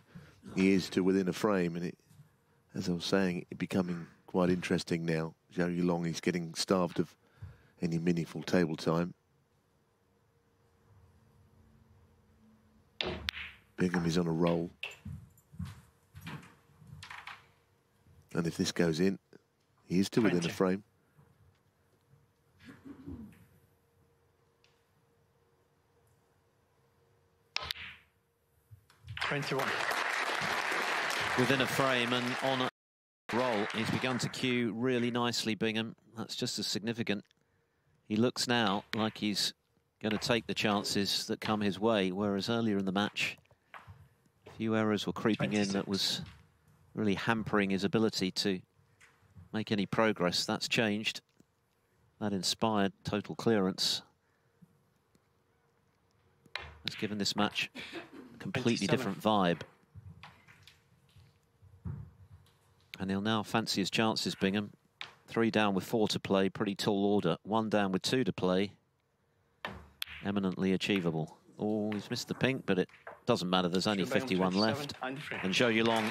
he is to within a frame. And it, as I was saying, it's becoming quite interesting now. Zhou Yuelong is getting starved of any meaningful table time. Bingham is on a roll. And if this goes in, he is to within a frame. Within a frame and on a roll. He's begun to cue really nicely, Bingham. That's just as significant. He looks now like he's going to take the chances that come his way, whereas earlier in the match, a few errors were creeping 26. In that was really hampering his ability to make any progress. That's changed. That inspired total clearance. Has given this match a completely 27. different vibe. And he'll now fancy his chances, Bingham. 3 down with 4 to play, pretty tall order. 1 down with 2 to play, eminently achievable. Oh, he's missed the pink, but it doesn't matter. There's only 51 left. And Zhou Yuelong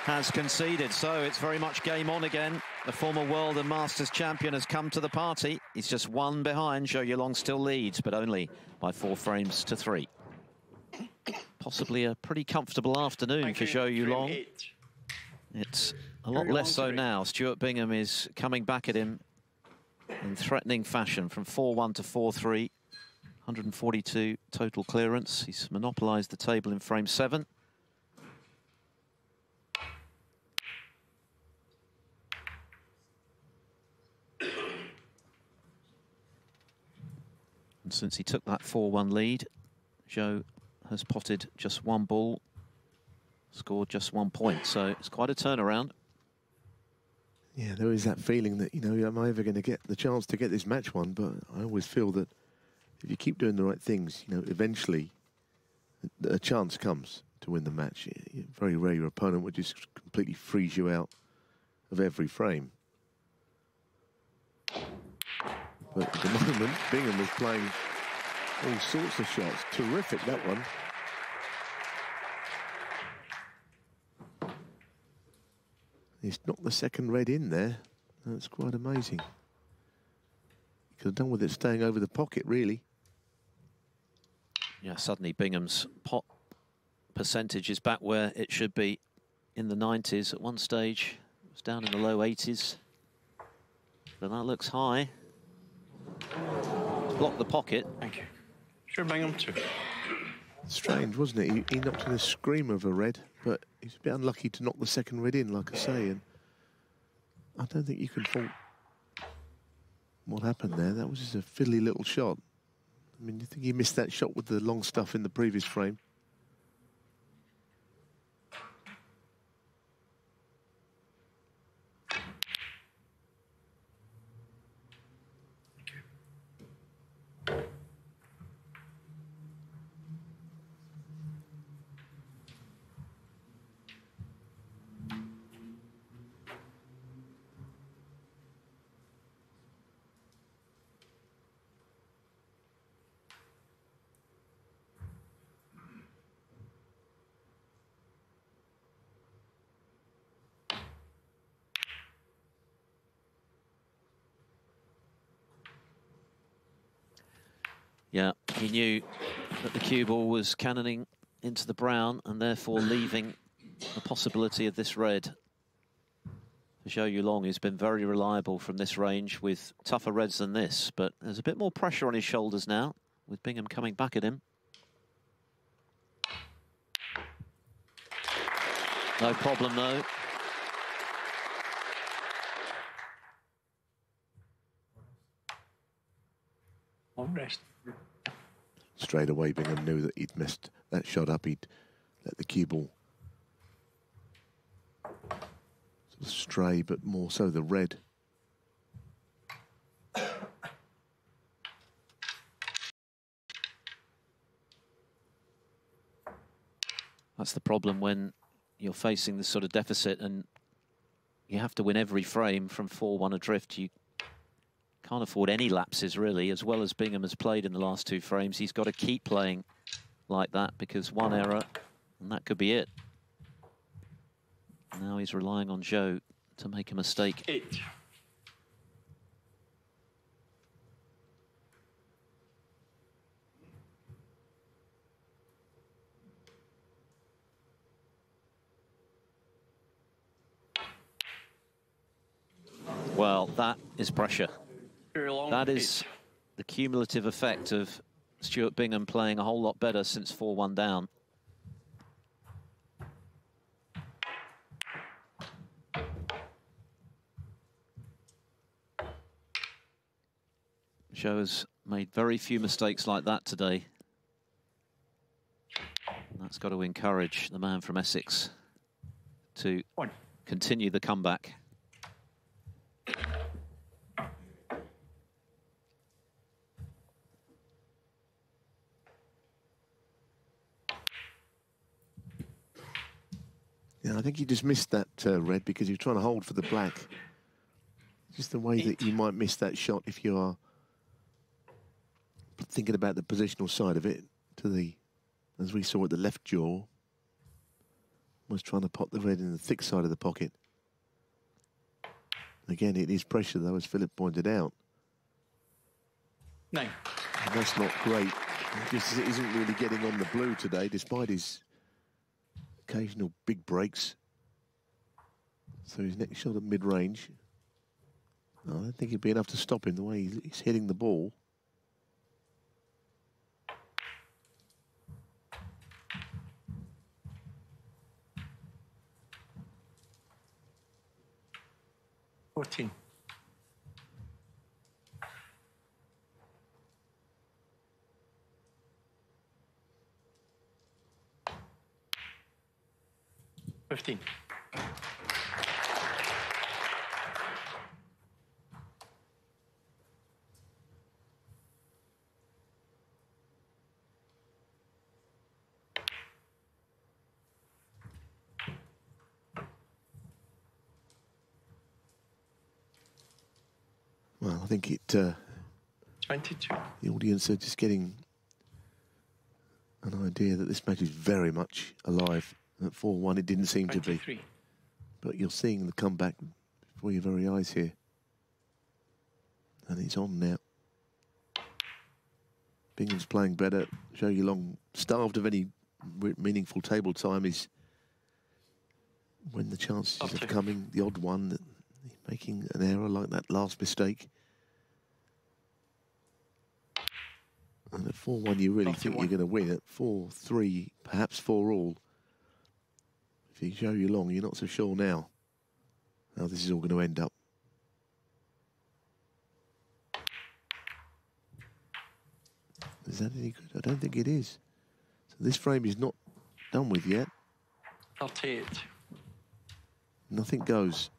has conceded, so it's very much game on again. The former world and Masters champion has come to the party. He's just 1 behind. Zhou Yuelong still leads, but only by 4 frames to 3. Possibly a pretty comfortable afternoon for Zhou Yuelong. It's a lot less so now. Stuart Bingham is coming back at him in threatening fashion from 4-1 to 4-3. 142 total clearance. He's monopolised the table in frame 7. And since he took that 4-1 lead, Zhou has potted just 1 ball, scored just 1 point, so it's quite a turnaround. Yeah, there is that feeling that, you know, am I ever going to get the chance to get this match won? But I always feel that if you keep doing the right things, you know, eventually a chance comes to win the match. Very rare your opponent would just completely freeze you out of every frame. But at the moment, Bingham was playing all sorts of shots. Terrific, that one. He's knocked the second red in there. That's quite amazing. He could have done with it staying over the pocket, really. Yeah, suddenly Bingham's pot percentage is back where it should be, in the 90s. At one stage, it was down in the low 80s. But that looks high. Block the pocket. Thank you. Sure, Bingham too. Strange, wasn't it? He knocked in a screamer of a red, but he's a bit unlucky to knock the second red in, like I say. And I don't think you can fault what happened there. That was just a fiddly little shot. I mean, you think he missed that shot with the long stuff in the previous frame? Yeah, he knew that the cue ball was cannoning into the brown and therefore leaving the possibility of this red. For Zhou Yuelong, who's been very reliable from this range with tougher reds than this, but there's a bit more pressure on his shoulders now with Bingham coming back at him. No problem though. One rest. Straight away, Bingham knew that he'd messed that shot up. He'd let the cue ball sort of stray, but more so the red. That's the problem when you're facing this sort of deficit and you have to win every frame from 4-1 adrift. You Can't afford any lapses, really. As well as Bingham has played in the last 2 frames, he's got to keep playing like that, because one error, and that could be it. Now he's relying on Zhou to make a mistake. 8. Well, that is pressure. Yuelong, That is the cumulative effect of Stuart Bingham playing a whole lot better since 4-1 down. Zhou has made very few mistakes like that today. That's got to encourage the man from Essex to continue the comeback. Yeah, I think you just missed that red because you're trying to hold for the black. Just the way that you might miss that shot if you are thinking about the positional side of it. To the, as we saw at the left jaw, was trying to pot the red in the thick side of the pocket. Again, it is pressure though, as Philip pointed out. 9. And that's not great. He just isn't really getting on the blue today, despite his occasional big breaks. So his next shot at mid-range, I don't think it'd be enough to stop him the way he's hitting the ball. $14. 15. Well, I think it... 22. The audience are just getting an idea that this match is very much alive. At 4-1, it didn't seem 23. to be. But you're seeing the comeback before your very eyes here. And it's on now. Bingham's playing better. Zhou Yuelong, starved of any meaningful table time, is when the chances of coming, the odd one, that making an error like that last mistake. And at 4-1, you really think you're going to win. At 4-3, perhaps 4-all. If you Zhou Yuelong, you're not so sure now how this is all going to end up. Is that any good? I don't think it is. So this frame is not done with yet. 38. Nothing goes.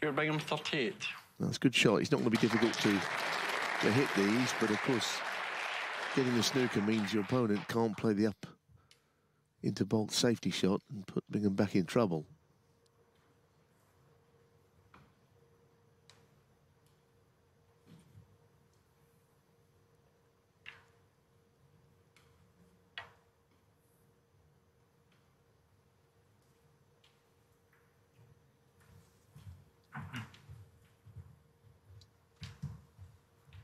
You're Bingham 38. That's a good shot. It's not going to be difficult to hit these, but of course, getting the snooker means your opponent can't play the up into bulk safety shot and put Bingham back in trouble.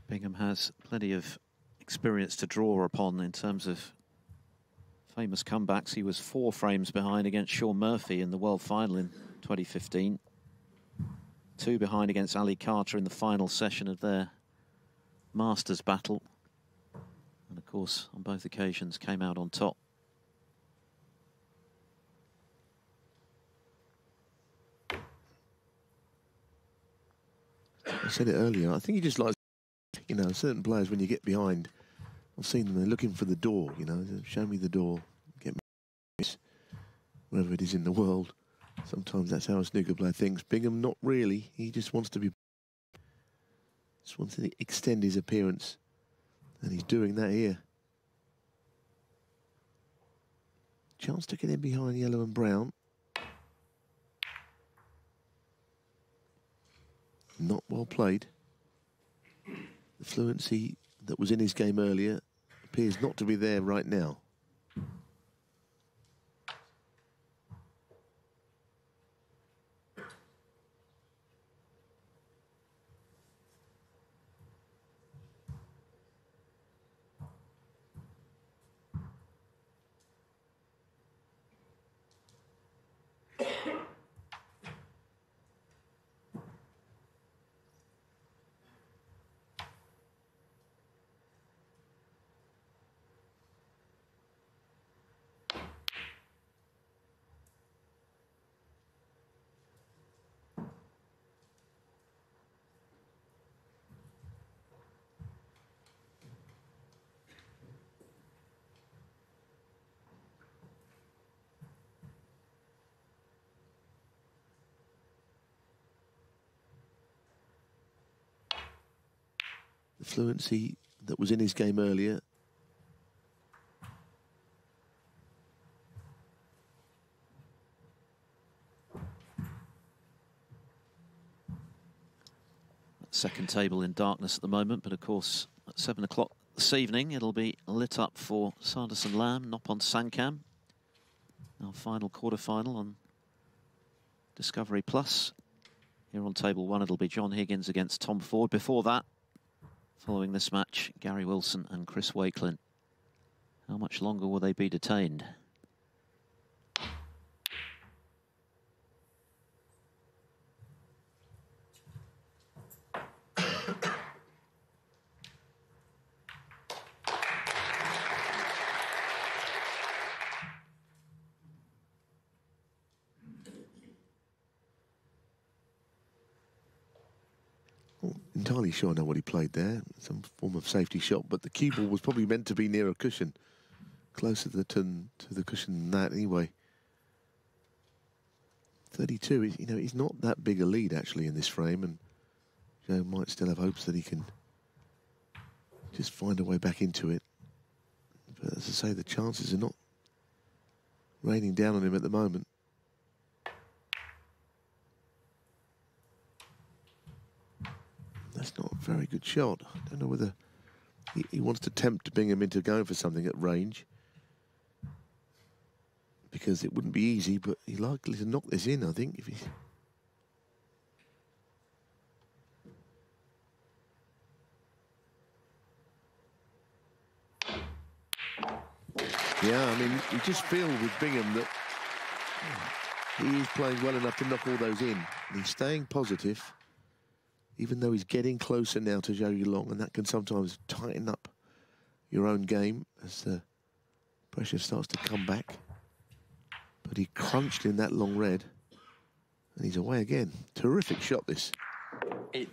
Bingham has plenty of experience to draw upon in terms of famous comebacks. He was 4 frames behind against Shaun Murphy in the World Final in 2015. 2 behind against Ali Carter in the final session of their Masters battle. And of course, on both occasions, came out on top. I said it earlier, I think he just likes, you know, certain players, when you get behind, I've seen them, they're looking for the door, you know, show me the door, get me this, wherever it is in the world. Sometimes that's how a snooker player thinks. Bingham, not really. He just wants to extend his appearance. And he's doing that here. Chance to get in behind yellow and brown. Not well played. The fluency that was in his game earlier appears not to be there right now. The fluency that was in his game earlier. Second table in darkness at the moment, but of course at 7 o'clock this evening it'll be lit up for Sanderson Lam, Noppon Sankam. Our final quarter-final on Discovery Plus. Here on table 1 it'll be John Higgins against Tom Ford. Before that, following this match, Gary Wilson and Chris Wakelin. How much longer will they be detained? Entirely sure I know what he played there. Some form of safety shot, but the cue ball was probably meant to be near a cushion. Closer to the cushion than that anyway. 32, you know, he's not that big a lead actually in this frame, and Zhou might still have hopes that he can just find a way back into it. But as I say, the chances are not raining down on him at the moment. That's not a very good shot. I don't know whether he wants to tempt Bingham into going for something at range, because it wouldn't be easy, but he's likely to knock this in, I think. If he's... Yeah, I mean, you just feel with Bingham that he is playing well enough to knock all those in. And he's staying positive, even though he's getting closer now to Zhou Yuelong, and that can sometimes tighten up your own game as the pressure starts to come back. But he crunched in that long red, and he's away again. Terrific shot, this. 8.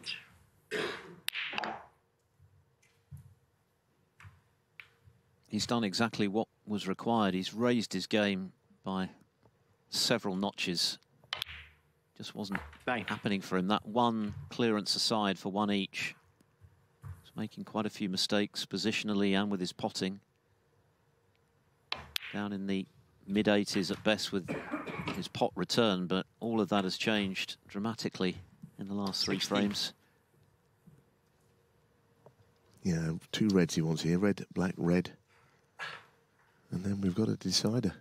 He's done exactly what was required. He's raised his game by several notches. Just wasn't happening for him. That one clearance aside for one each. He's making quite a few mistakes positionally and with his potting. Down in the mid-80s at best with his pot return, but all of that has changed dramatically in the last 3 frames. Yeah, 2 reds he wants here. Red, black, red. And then we've got a decider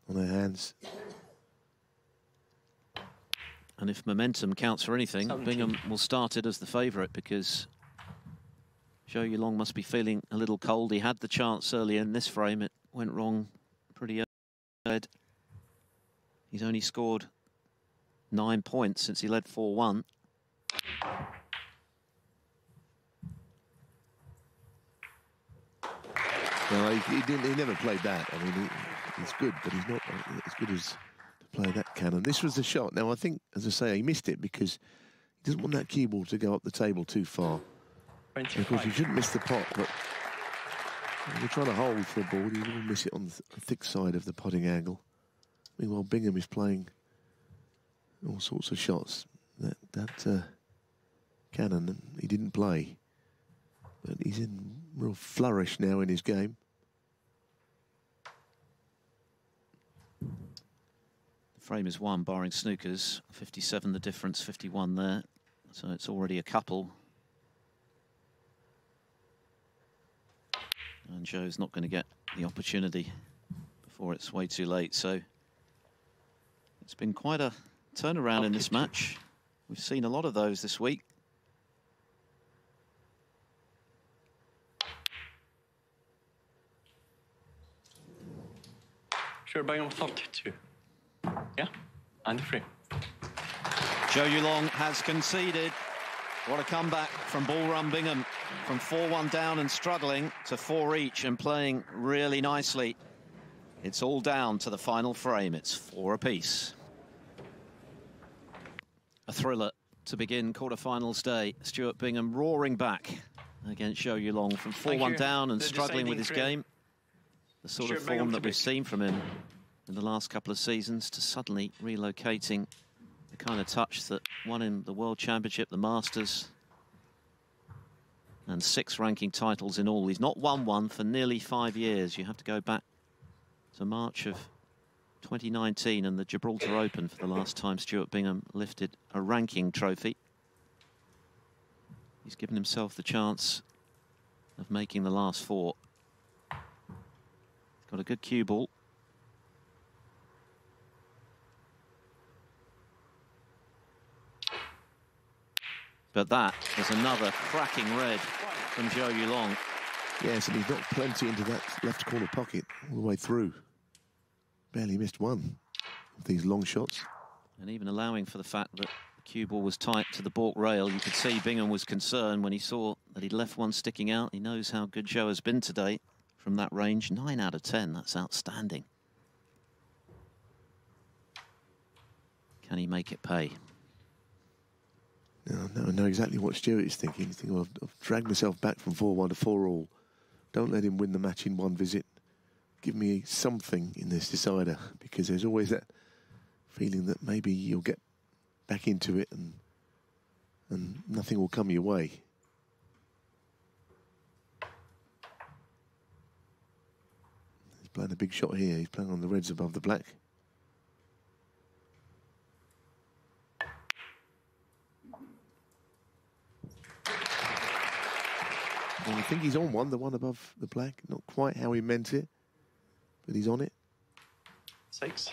on our hands. And if momentum counts for anything, Bingham will start it as the favourite, because Zhou Yuelong must be feeling a little cold. He had the chance earlier in this frame. It went wrong pretty early. He's only scored 9 points since he led 4-1. No, he never played that. I mean, he's good, but he's not as good as to play that cannon. This was the shot. Now, I think, as I say, he missed it because he doesn't want that cue ball to go up the table too far. Of course, you shouldn't miss the pot, but when you're trying to hold for a ball, you will miss it on the thick side of the potting angle. Meanwhile, Bingham is playing all sorts of shots. That cannon, he didn't play. But he's in real flourish now in his game. The frame is one, barring Snookers. 57 the difference, 51 there. So it's already a couple. And Zhou's not going to get the opportunity before it's way too late. So it's been quite a turnaround in this match. We've seen a lot of those this week. Stuart Bingham 32. Yeah, and the frame. Zhou Yuelong has conceded. What a comeback from ball run Bingham. From 4-1 down and struggling to 4 each and playing really nicely. It's all down to the final frame. It's 4 apiece. A thriller to begin quarterfinals day. Stuart Bingham roaring back against Zhou Yuelong from 4-1 down and struggling with his game. The sort of form that we've seen from him in the last couple of seasons, to suddenly relocating the kind of touch that won him the World Championship, the Masters, and 6 ranking titles in all. He's not won one for nearly 5 years. You have to go back to March of 2019 and the Gibraltar Open for the last time Stuart Bingham lifted a ranking trophy. He's given himself the chance of making the last 4. Got a good cue ball. But that is another cracking red from Zhou Yuelong. Yes, and he got plenty into that left corner pocket all the way through. Barely missed one of these long shots. And even allowing for the fact that the cue ball was tight to the baulk rail, you could see Bingham was concerned when he saw that he'd left one sticking out. He knows how good Zhou has been today from that range. 9 out of 10, that's outstanding. Can he make it pay? No, I know exactly what Stuart is thinking. He's thinking, well, I've dragged myself back from 4-1 to 4-all. Don't let him win the match in one visit. Give me something in this decider, because there's always that feeling that maybe you'll get back into it and nothing will come your way. He's playing a big shot here. He's playing on the reds above the black. Well, I think he's on one, the one above the black. Not quite how he meant it, but he's on it. 6.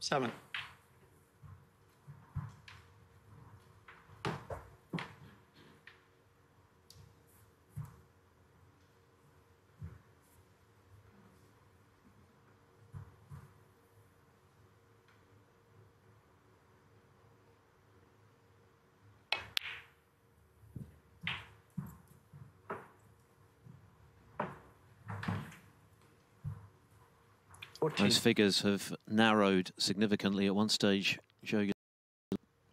7. Those figures have narrowed significantly at one stage. Zhou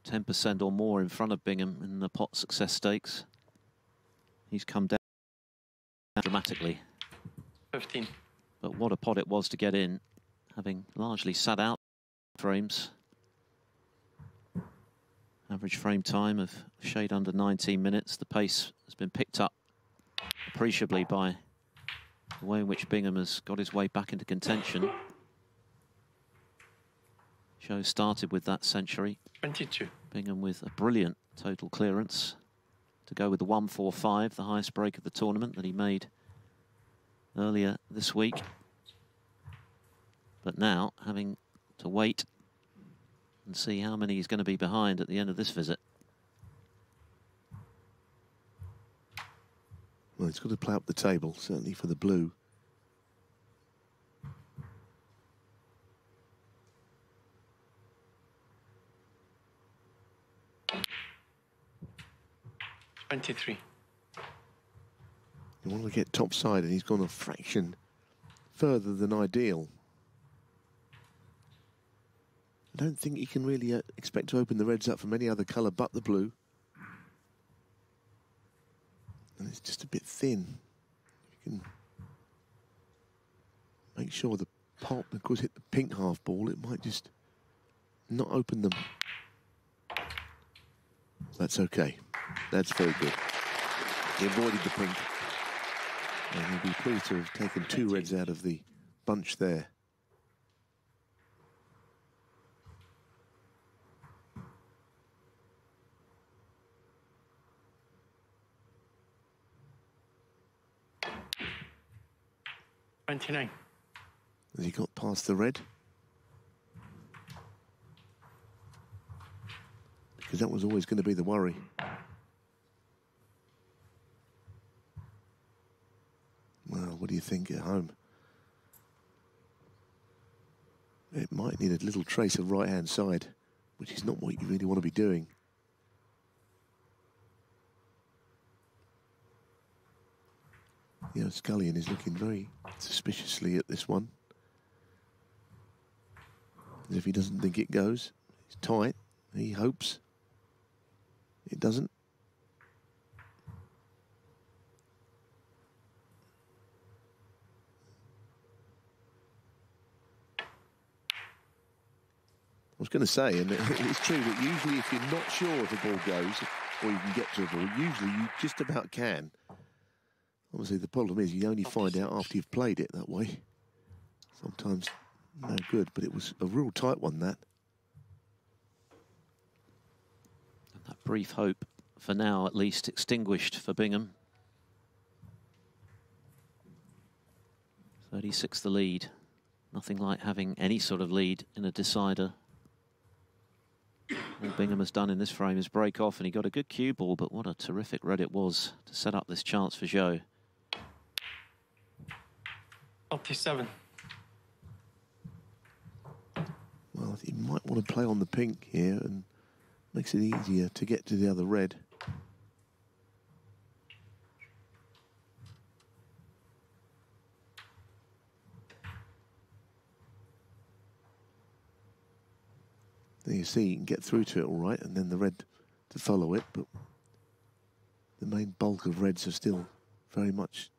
10% or more in front of Bingham in the pot success stakes. He's come down dramatically. 15. But what a pot it was to get in, having largely sat out frames. Average frame time of a shade under 19 minutes. The pace has been picked up appreciably by the way in which Bingham has got his way back into contention. Zhou started with that century. 22. Bingham with a brilliant total clearance to go with the 145, the highest break of the tournament that he made earlier this week. But now having to wait and see how many he's going to be behind at the end of this visit. Well, he's got to play up the table, certainly for the blue. $23. You want to get top side, and he's gone a fraction further than ideal. I don't think he can really expect to open the reds up from any other colour but the blue. And it's just a bit thin. You can make sure the pop, of course, hit the pink half ball. It might just not open them. That's okay. That's very good. He avoided the pink. And he'll be pleased to have taken 2 reds out of the bunch there. Has he got past the red? Because that was always going to be the worry. Well, what do you think at home? It might need a little trace of right-hand side, which is not what you really want to be doing. You know, Scullion is looking very suspiciously at this one. As if he doesn't think it goes. It's tight. He hopes it doesn't. I was going to say, and it's true that usually if you're not sure if a ball goes or you can get to a ball, usually you just about can. Obviously, the problem is you only find out after you've played it that way. Sometimes no good, but it was a real tight one, that. And that brief hope, for now at least, extinguished for Bingham. 36 the lead. Nothing like having any sort of lead in a decider. All Bingham has done in this frame is break off, and he got a good cue ball, but what a terrific red it was to set up this chance for Zhou. 47. Well, you might want to play on the pink here, and makes it easier to get to the other red. There you see, you can get through to it all right, and then the red to follow it, but the main bulk of reds are still very much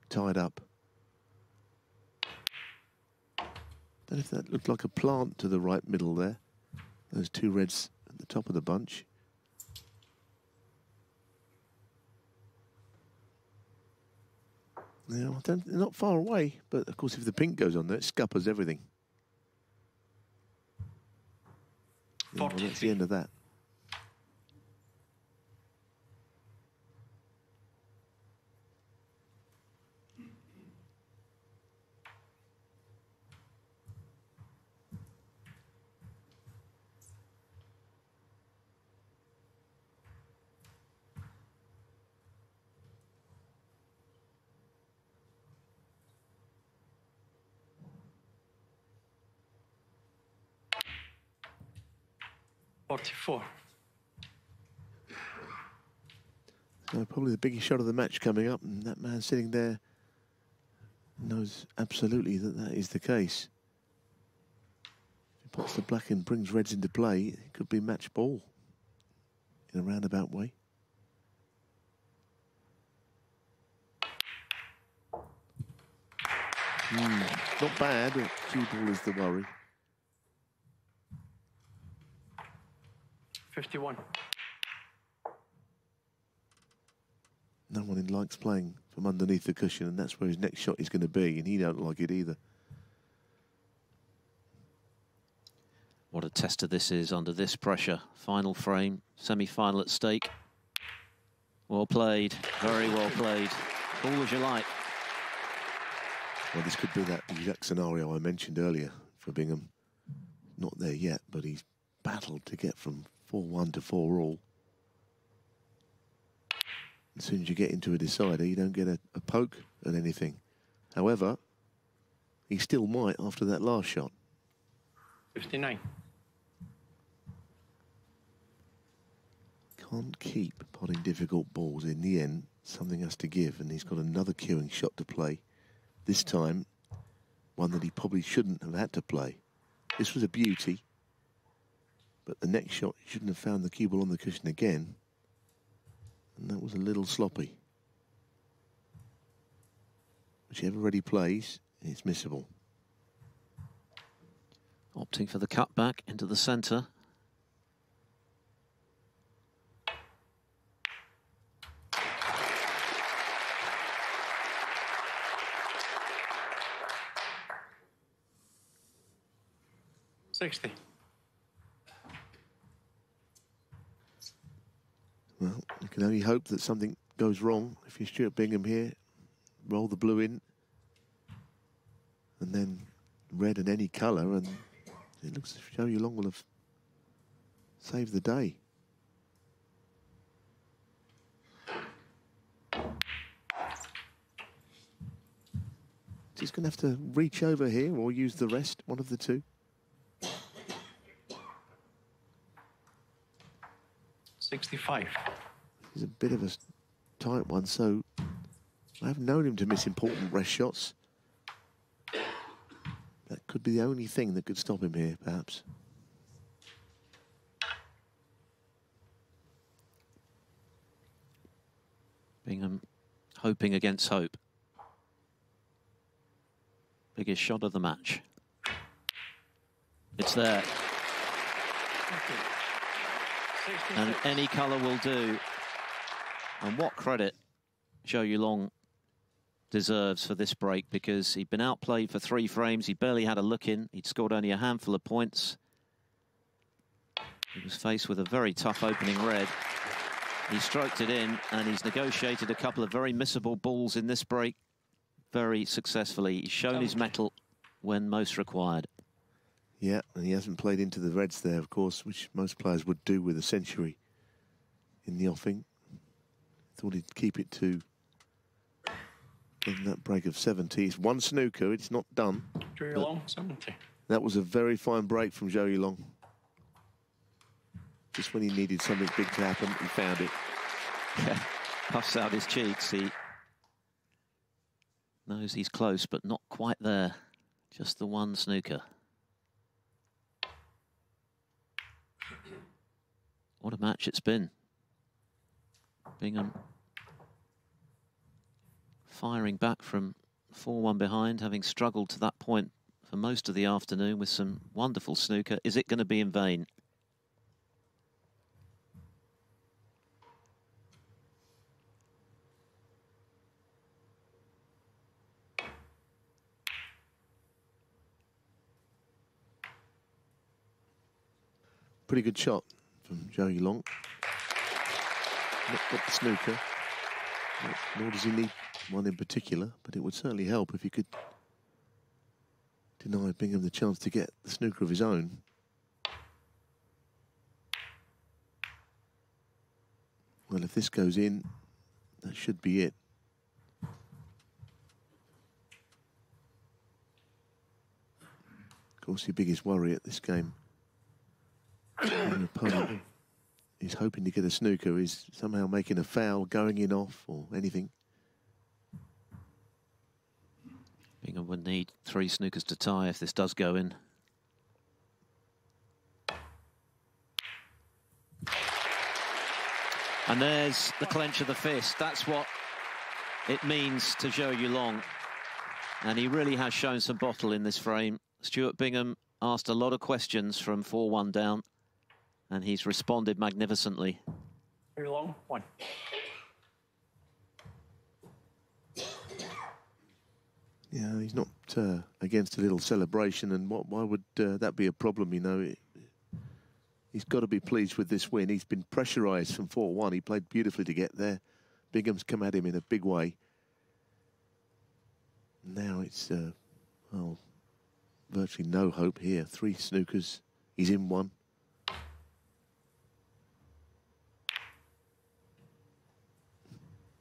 tied up. Don't know if that looked like a plant to the right middle there. Those 2 reds at the top of the bunch. Now, they're not far away, but of course if the pink goes on there, it scuppers everything. Yeah, well, that's the end of that. .44. So probably the biggest shot of the match coming up, and that man sitting there knows absolutely that that is the case. If he puts the black and brings reds into play, it could be match ball in a roundabout way. Not bad, but cue ball is the worry. 51. No one likes playing from underneath the cushion, and that's where his next shot is going to be, and he don't like it either. What a tester this is under this pressure. Final frame, semi-final at stake. Well played, very well played. Call as you like. Well, this could be that exact scenario I mentioned earlier for Bingham. Not there yet, but he's battled to get from 4-1 to 4-all. As soon as you get into a decider, you don't get a poke at anything. However, he still might after that last shot. 59. Can't keep potting difficult balls. In the end, something has to give, and he's got another queuing shot to play. This time, one that he probably shouldn't have had to play. This was a beauty, but the next shot, he shouldn't have found the cue ball on the cushion again. And that was a little sloppy. whichever red he plays, it's missable. Opting for the cutback into the centre. Well, you can only hope that something goes wrong if you're Stuart Bingham here. Roll the blue in, and then red and any colour, and it looks as if Zhou Yuelong will have saved the day. He's going to have to reach over here or use the rest, one of the two. 65. He's a bit of a tight one, so I have known him to miss important rest shots. That could be the only thing that could stop him here, perhaps. Bingham hoping against hope. Biggest shot of the match. It's there. And any colour will do. And what credit Zhou Yuelong deserves for this break, because he'd been outplayed for 3 frames. He barely had a look in. He'd scored only a handful of points. He was faced with a very tough opening red. He stroked it in, and he's negotiated a couple of very missable balls in this break very successfully. He's shown his mettle when most required. Yeah, and he hasn't played into the reds there, of course, which most players would do with a century in the offing. Thought he'd keep it to getting that break of 70. It's one snooker, it's not done. Zhou Yuelong, 70. That was a very fine break from Zhou Yuelong. Just when he needed something big to happen, he found it. Yeah, puffs out his cheeks. He knows he's close, but not quite there. Just the one snooker. What a match it's been. Bingham firing back from 4-1 behind, having struggled to that point for most of the afternoon with some wonderful snooker. Is it going to be in vain? Pretty good shot from Zhou Yuelong. Not got the snooker, nor does he need one in particular, but it would certainly help if he could deny Bingham the chance to get the snooker of his own. Well, if this goes in, that should be it. Of course, your biggest worry at this game, an opponent is hoping to get a snooker, is somehow making a foul, going in off, or anything. Bingham would need 3 snookers to tie if this does go in. And there's the clench of the fist. That's what it means to Zhou Yuelong. And he really has shown some bottle in this frame. Stuart Bingham asked a lot of questions from 4-1 down, and he's responded magnificently. Zhou Yuelong, 1. Yeah, he's not against a little celebration, and why would that be a problem, you know? He's got to be pleased with this win. He's been pressurised from 4-1. He played beautifully to get there. Bingham's come at him in a big way. Now it's, well, virtually no hope here. 3 snookers. He's in 1.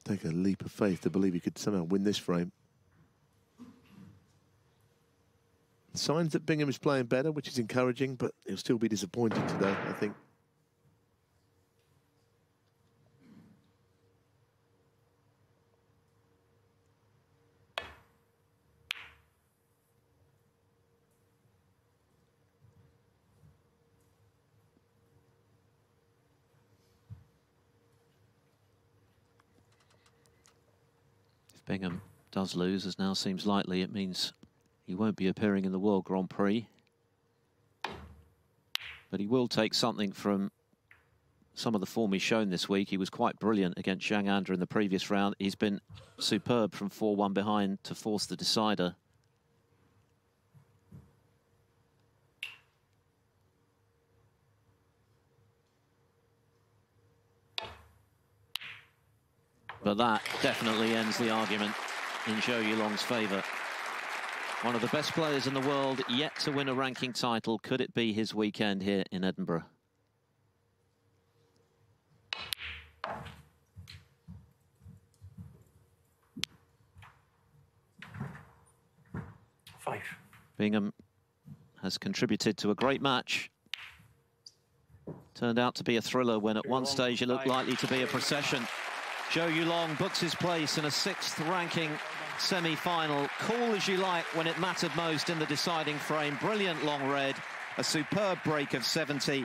Take a leap of faith to believe he could somehow win this frame. Signs that Bingham is playing better, which is encouraging, but he'll still be disappointed today, I think. If Bingham does lose, as now seems likely, it means he won't be appearing in the World Grand Prix. But he will take something from some of the form he's shown this week. He was quite brilliant against Zhang Anda in the previous round. He's been superb from 4-1 behind to force the decider. But that definitely ends the argument in Zhou Yuelong's favour. One of the best players in the world yet to win a ranking title. Could it be his weekend here in Edinburgh? Five. Bingham has contributed to a great match. Turned out to be a thriller when at one stage it looked likely to be a procession. Zhou Yuelong books his place in a 6th ranking semi-final. Cool as you like when it mattered most in the deciding frame. Brilliant long red, a superb break of 70.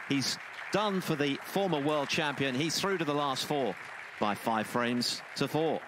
He's done for the former world champion. He's through to the last 4 by 5 frames to 4.